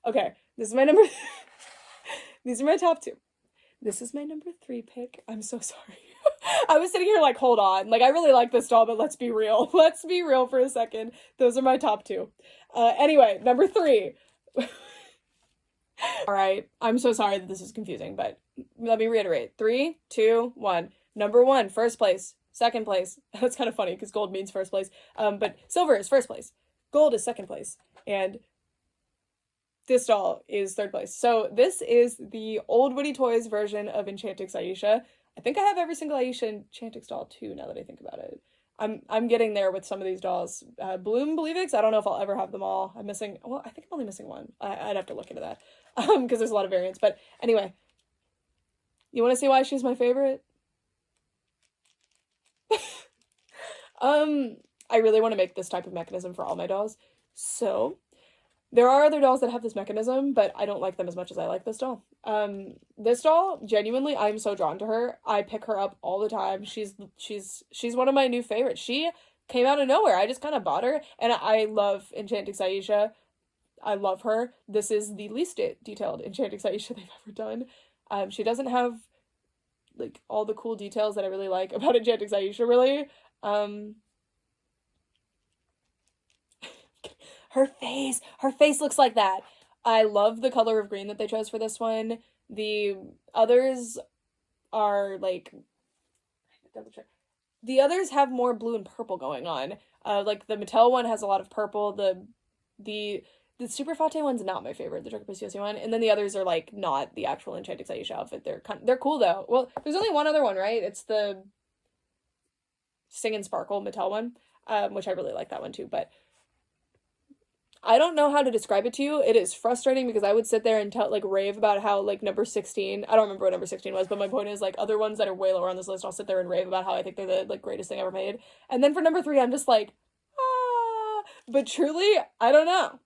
Okay, this is my number... These are my top 2. This is my number 3 pick. I'm so sorry. I was sitting here like, hold on. Like, I really like this doll, but let's be real. Let's be real for a second. Those are my top 2. Anyway, number 3. All right. I'm so sorry that this is confusing, but let me reiterate. 3, 2, 1. Number 1, first place. Second place. That's kind of funny because gold means first place. But silver is first place. Gold is second place. And this doll is third place. So this is the Old Woody Toys version of Enchantix Aisha. I think I have every single Aisha Enchantix doll too, now that I think about it. I'm getting there with some of these dolls. Bloom Believix, I don't know if I'll ever have them all. I'm missing, well, I think I'm only missing one. I'd have to look into that. Because there's a lot of variants. But anyway, you want to see why she's my favorite? I really want to make this type of mechanism for all my dolls. So, there are other dolls that have this mechanism, but I don't like them as much as I like this doll. This doll, genuinely, I'm so drawn to her. I pick her up all the time. She's one of my new favorites. She came out of nowhere. I just kind of bought her, and I love Enchantix Aisha. I love her. This is the least detailed Enchantix Aisha they've ever done. She doesn't have, like, all the cool details that I really like about Enchantix Aisha, really. Her face looks like that. I love the color of green that they chose for this one. The others are like, double check. The others have more blue and purple going on. Like the Mattel one has a lot of purple. The Super Fate one's not my favorite, the Preziosi one. And then the others are like not the actual Enchantix Aisha outfit. They're cool though. Well, there's only one other one, right? It's the Sing and Sparkle Mattel one, which I really like that one too, but I don't know how to describe it to you. It is frustrating because I would sit there and rave about how, like, number 16, I don't remember what number 16 was, but my point is, like, other ones that are way lower on this list, I'll sit there and rave about how I think they're the, like, greatest thing ever made. And then for number 3, I'm just like, but truly, I don't know.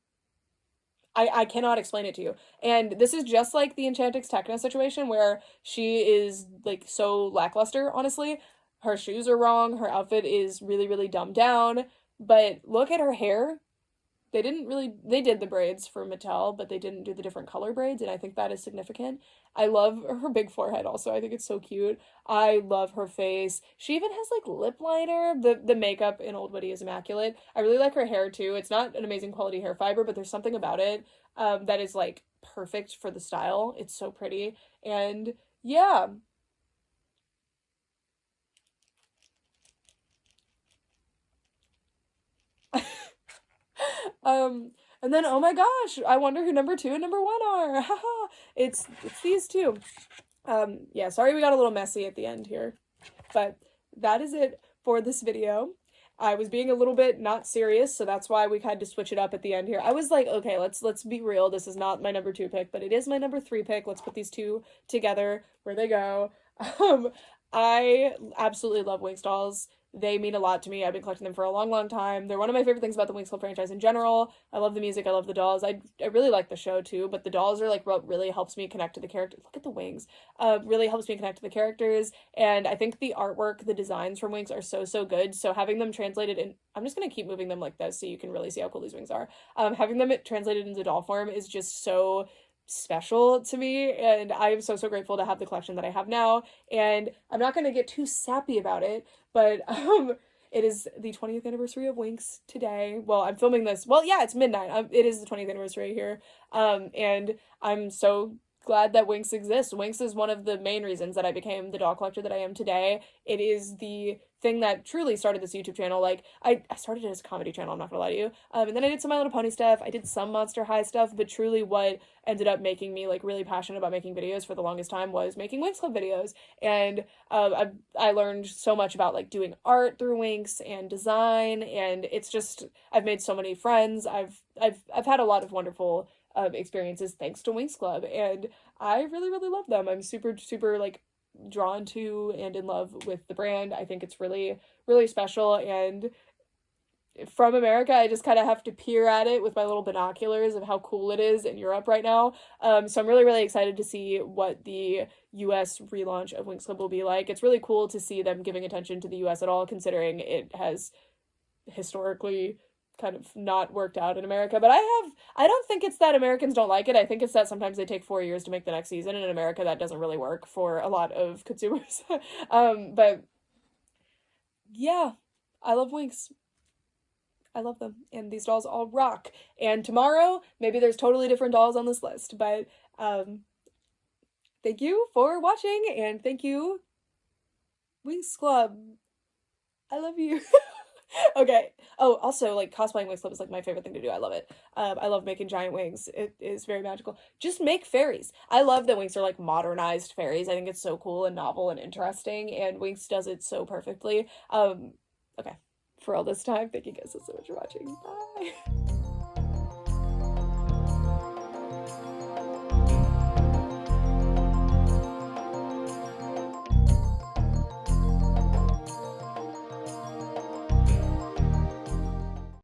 I cannot explain it to you. And this is just like the Enchantix Tecna situation where she is, like, so lackluster, honestly. Her shoes are wrong. Her outfit is really, really dumbed down. But look at her hair. They did the braids for Mattel, but they didn't do the different color braids, and I think that is significant. I love her big forehead also. I think it's so cute. I love her face. She even has, like, lip liner. The makeup in Old Woody is immaculate. I really like her hair, too. It's not an amazing quality hair fiber, but there's something about it that is, like, perfect for the style. It's so pretty. And, yeah. And then, oh my gosh, I wonder who number 2 and number 1 are. Haha, it's these two. Yeah, sorry we got a little messy at the end here, but that is it for this video. I was being a little bit not serious, so that's why we had to switch it up at the end here. I was like, okay, let's be real. This is not my number 2 pick, but it is my number 3 pick. Let's put these two together. Where they go. I absolutely love Winx dolls. They mean a lot to me. I've been collecting them for a long, long time. They're one of my favorite things about the Winx Club franchise in general. I love the music. I love the dolls. I really like the show too, but the dolls are like what really helps me connect to the characters. Look at the wings. Really helps me connect to the characters. And I think the artwork, the designs from Winx are so, so good. So having them translated in, I'm just going to keep moving them like this so you can really see how cool these wings are. Having them translated into doll form is just so special to me, and I am so, so grateful to have the collection that I have now. And I'm not going to get too sappy about it, but it is the 20th anniversary of Winx today. Well, I'm filming this. Well, yeah, it's midnight. It is the 20th anniversary here. And I'm so glad that Winx exists. Winx is one of the main reasons that I became the doll collector that I am today. It is the thing that truly started this YouTube channel. Like, I started it as a comedy channel, I'm not gonna lie to you. And then I did some My Little Pony stuff. I did some Monster High stuff, but truly what ended up making me like really passionate about making videos for the longest time was making Winx Club videos. And I learned so much about like doing art through Winx and design, and it's just, I've made so many friends. I've had a lot of wonderful experiences thanks to Winx Club, and I really, really love them. I'm super, super like drawn to and in love with the brand. I think it's really, really special, and from America, I just kind of have to peer at it with my little binoculars of how cool it is in Europe right now. So I'm really, really excited to see what the US relaunch of Winx Club will be like. It's really cool to see them giving attention to the US at all, considering it has historically kind of not worked out in America. But I don't think it's that Americans don't like it. I think it's that sometimes they take 4 years to make the next season, and in America that doesn't really work for a lot of consumers. But yeah, I love Winx. I love them, and these dolls all rock. And tomorrow, maybe there's totally different dolls on this list, but thank you for watching, and thank you, Winx Club. I love you. Okay. Oh, also, like, cosplaying Winx Club is, like, my favorite thing to do. I love it. I love making giant wings. It is very magical. Just make fairies. I love that Winx are, like, modernized fairies. I think it's so cool and novel and interesting, and Winx does it so perfectly. Okay. For all this time, thank you guys so much for watching. Bye!